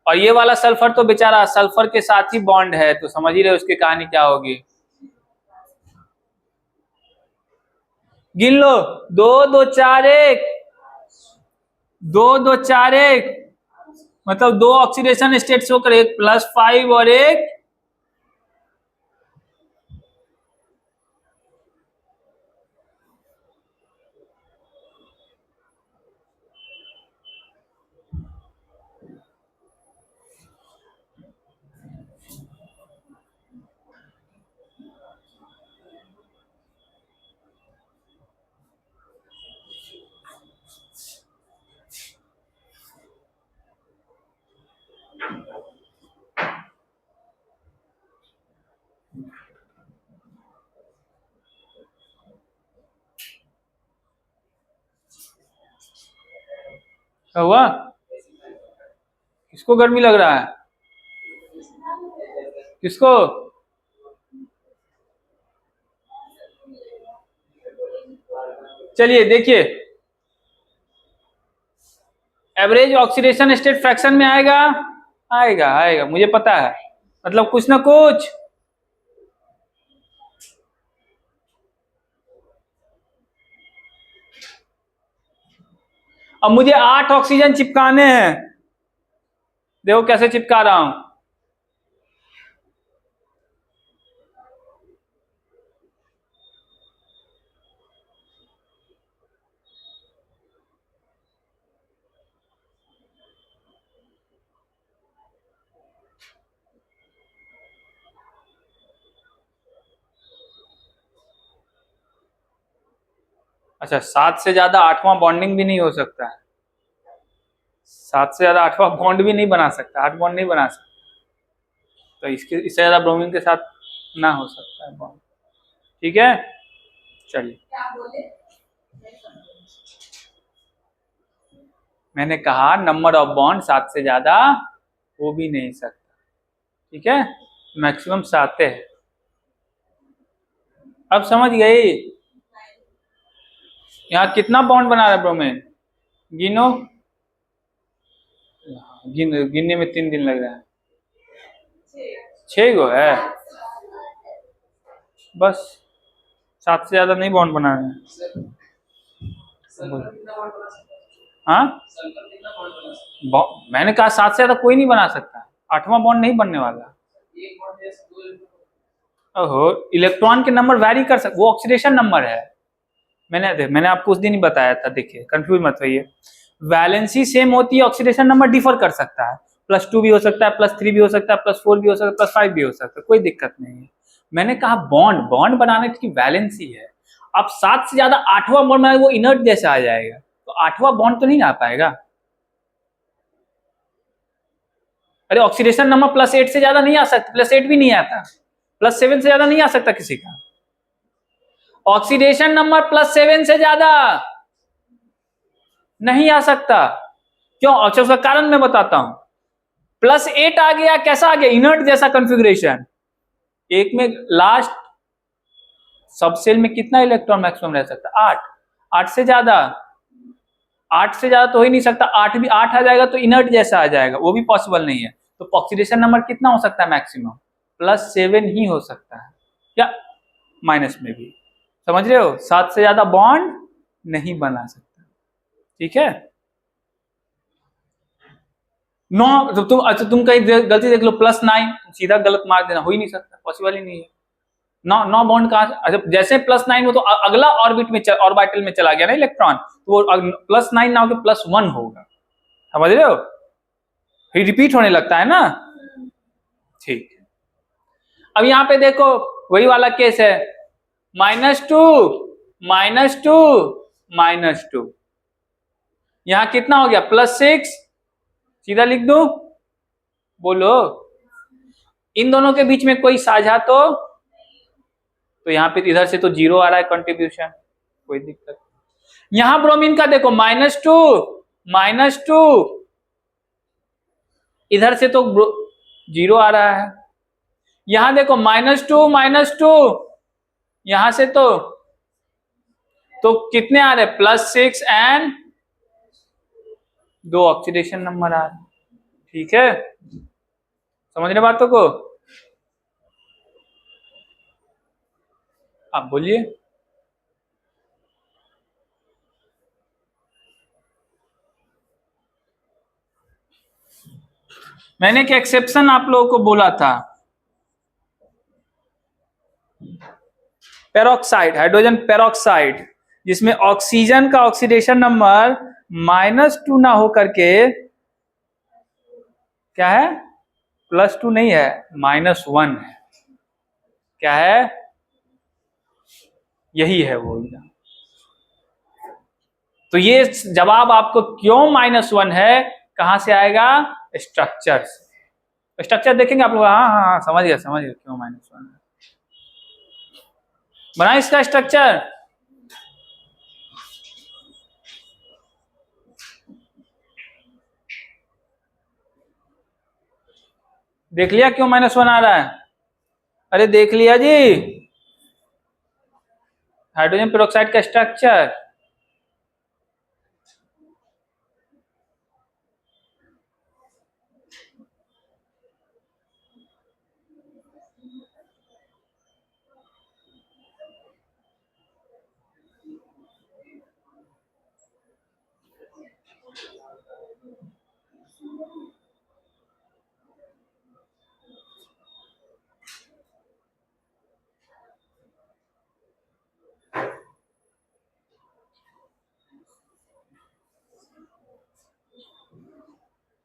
और ये वाला सल्फर तो बेचारा सल्फर के साथ ही बॉन्ड है, तो समझ ही रहे उसकी कहानी क्या होगी। गिन लो, 2 2 4 1, 2 2 4 1, मतलब 2 ऑक्सीडेशन स्टेट्स होकर एक +5 और एक क्या हुआ? किसको गर्मी लग रहा है? किसको? चलिए देखिए, एवरेज ऑक्सीडेशन स्टेट फ्रैक्शन में आएगा, आएगा आएगा, मुझे पता है, मतलब कुछ ना कुछ। अब मुझे 8 ऑक्सीजन चिपकाने हैं, देखो कैसे चिपका रहा हूं। अच्छा, 7 से ज्यादा 8वां बॉन्डिंग भी नहीं हो सकता है, 7 से ज्यादा 8वां बॉन्ड भी नहीं बना सकता, 8 बॉन्ड नहीं बना सकता, तो इससे ज्यादा ब्रोमीन के साथ ना हो सकता है बॉन्ड। ठीक है, चलिए। मैंने कहा नंबर ऑफ बॉन्ड 7 से ज्यादा हो भी नहीं सकता, ठीक है, मैक्सिमम 7 है। अब समझ गए यहाँ कितना बॉन्ड बना रहा है ब्रोमीन? गिनो, गिनने में 3 दिन लग रहा है। 6 गो है बस, 7 से ज्यादा नहीं बॉन्ड बना रहे हैं। हाँ, मैंने कहा 7 से ज्यादा कोई नहीं बना सकता, 8वां बॉन्ड नहीं बनने वाला। ओहो, इलेक्ट्रॉन के नंबर वैरी कर सकते, वो ऑक्सीडेशन नंबर है। मैंने आपको उस दिन ही बताया था, देखिए कंफ्यूज मत होइए। वैलेंसी सेम होती है, ऑक्सीडेशन नंबर डिफर कर सकता है, +2 भी हो सकता है, +3 भी हो सकता है, +4 भी हो सकता है, +5 भी हो सकता है, कोई दिक्कत नहीं है। मैंने कहा बॉन्ड बॉन्ड बनाने की वैलेंसी है। अब 7 से ज्यादा 8वां बॉन्ड बनाए, वो इनर्ट जैसा आ जाएगा, तो 8वां बॉन्ड तो नहीं आ पाएगा। अरे ऑक्सीडेशन नंबर +8 से ज्यादा नहीं आ सकता, +8 भी नहीं आता, +7 से ज्यादा नहीं आ सकता किसी का। ऑक्सीडेशन नंबर +7 से ज्यादा नहीं आ सकता। क्यों? अच्छा, उसका कारण मैं बताता हूं। +8 आ गया, कैसा आ गया? इनर्ट जैसा कॉन्फ़िगरेशन। एक में लास्ट सब सेल में कितना इलेक्ट्रॉन मैक्सिमम रह सकता है? 8। 8 से ज्यादा, 8 से ज्यादा तो हो ही नहीं सकता। 8 भी 8 आ जाएगा तो इनर्ट जैसा आ जाएगा, वो भी पॉसिबल नहीं है। तो ऑक्सीडेशन नंबर कितना हो सकता है मैक्सिमम? +7 ही हो सकता है, या माइनस में भी। समझ रहे हो? 7 से ज्यादा बॉन्ड नहीं बना सकता, ठीक है। 9, तो तुम कहीं गलती देख लो +9, सीधा गलत मार देना, हो ही नहीं सकता, पॉसिबल ही नहीं है। 9 बॉन्ड कहां से? अच्छा, जैसे +9 हो तो अगला ऑर्बिट में ऑर्बिटल में चला गया ना इलेक्ट्रॉन, तो वो +9 ना होकर +1 होगा। समझ रहे हो? फिर रिपीट होने लगता है ना, ठीक। अब यहाँ पे देखो वही वाला केस है, -2 -2 -2, यहां कितना हो गया? +6, सीधा लिख दो, बोलो। इन दोनों के बीच में कोई साझा तो यहाँ पे इधर से तो 0 आ रहा है कंट्रीब्यूशन, कोई दिक्कत। यहां ब्रोमीन का देखो -2 इधर से तो 0 आ रहा है। यहां देखो -2 यहां से तो कितने आ रहे? +6 एंड 2 ऑक्सीडेशन नंबर आ रहे, ठीक है। समझ रहे बातों को? आप बोलिए। मैंने एक एक्सेप्शन आप लोगों को बोला था, पेरोक्साइड, हाइड्रोजन पेरोक्साइड, जिसमें ऑक्सीजन का ऑक्सीडेशन नंबर -2 ना हो करके क्या है? +2 नहीं है, -1 है। क्या है? यही है वो। तो ये जवाब आपको क्यों -1 है, कहां से आएगा? स्ट्रक्चर से। स्ट्रक्चर देखेंगे आप लोग, हाँ हाँ हाँ, समझ गया क्यों -1 है। बना इसका स्ट्रक्चर। देख लिया क्यों -1 आ रहा है? अरे देख लिया जी, हाइड्रोजन पेरोक्साइड का स्ट्रक्चर।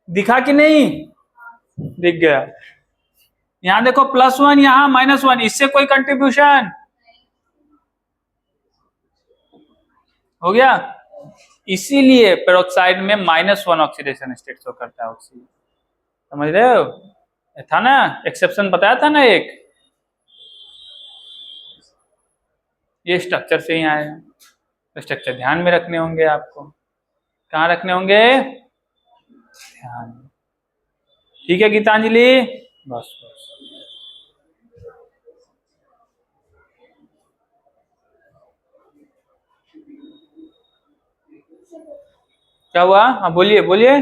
दिखा कि नहीं? दिख गया। यहां देखो +1, यहां -1, इससे कोई कंट्रीब्यूशन हो गया। इसीलिए पेरोक्साइड में -1 ऑक्सीडेशन स्टेट शो करता है ऑक्सीजन। समझ रहे हो? था ना एक्सेप्शन, बताया था ना एक, ये स्ट्रक्चर से ही आया। तो स्ट्रक्चर ध्यान में रखने होंगे आपको। कहाँ रखने होंगे? ध्यान में। ठीक है गीतांजलि, बस बस। क्या हुआ? हाँ बोलिए बोलिए।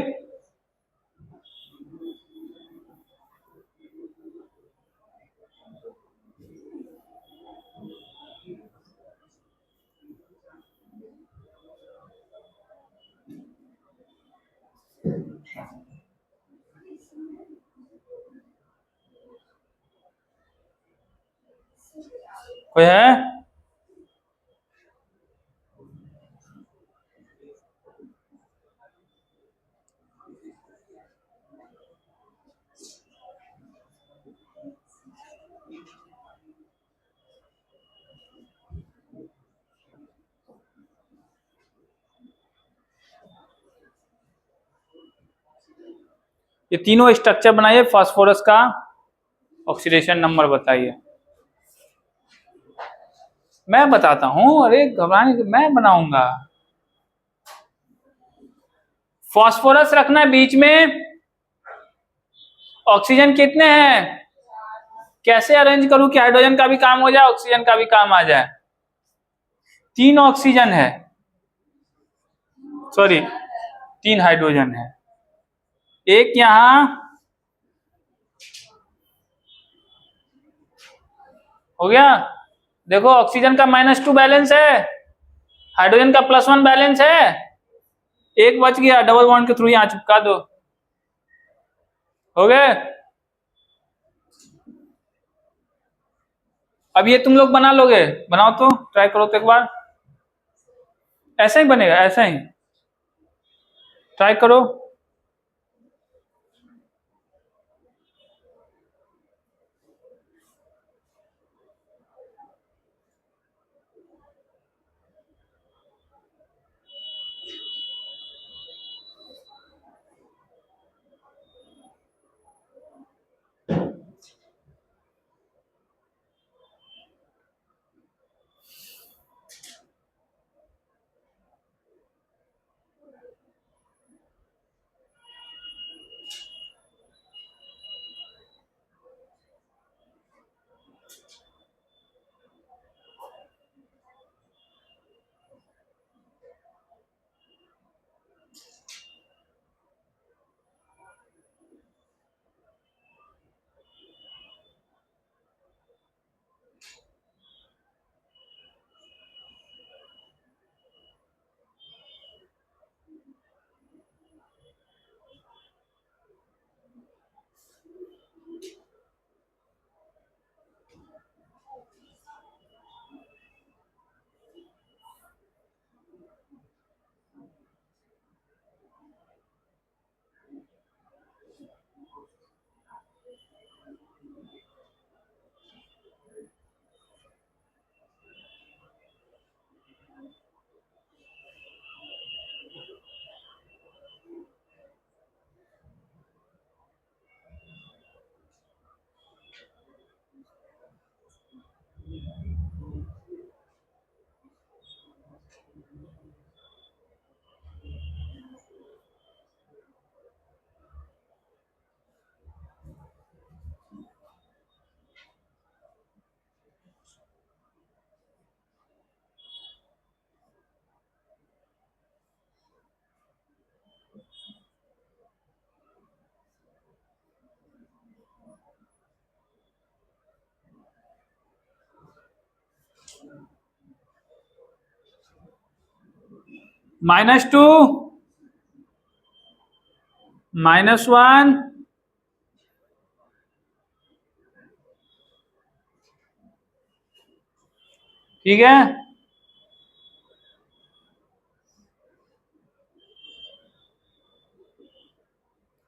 कोई है? ये तीनों स्ट्रक्चर बनाइए, फास्फोरस का ऑक्सीडेशन नंबर बताइए। मैं बताता हूं, अरे घबराने की, मैं बनाऊंगा। फास्फोरस रखना है बीच में। ऑक्सीजन कितने हैं? कैसे अरेंज करूं कि हाइड्रोजन का भी काम हो जाए, ऑक्सीजन का भी काम आ जाए? 3 ऑक्सीजन है, सॉरी 3 हाइड्रोजन है। एक यहां हो गया। देखो ऑक्सीजन का -2 बैलेंस है, हाइड्रोजन का +1 बैलेंस है। एक बच गया, डबल बॉन्ड के थ्रू यहां चिपका दो। हो गए? अब ये तुम लोग बना लोगे? बनाओ तो, ट्राई करो तो एक बार। ऐसा ही बनेगा, ऐसा ही ट्राई करो। -2 -1 ठीक है।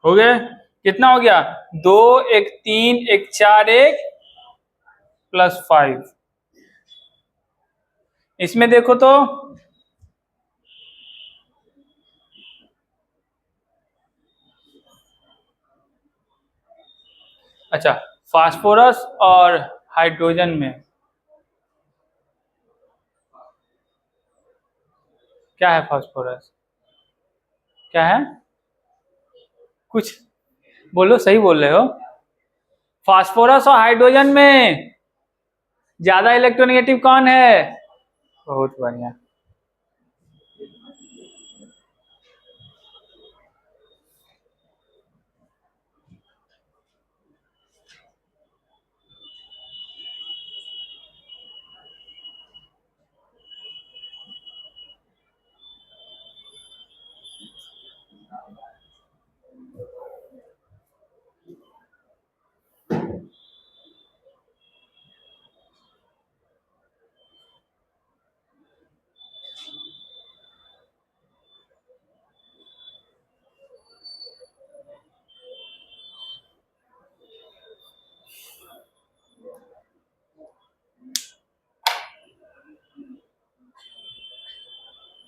हो गए, कितना हो गया? 2 1 3 1 4 1 +5। इसमें देखो तो अच्छा, फास्फोरस और हाइड्रोजन में क्या है? फास्फोरस क्या है? कुछ बोलो, सही बोल रहे हो। फास्फोरस और हाइड्रोजन में ज्यादा इलेक्ट्रोनेगेटिव कौन है? बहुत बढ़िया।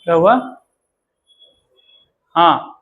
क्या हुआ? हाँ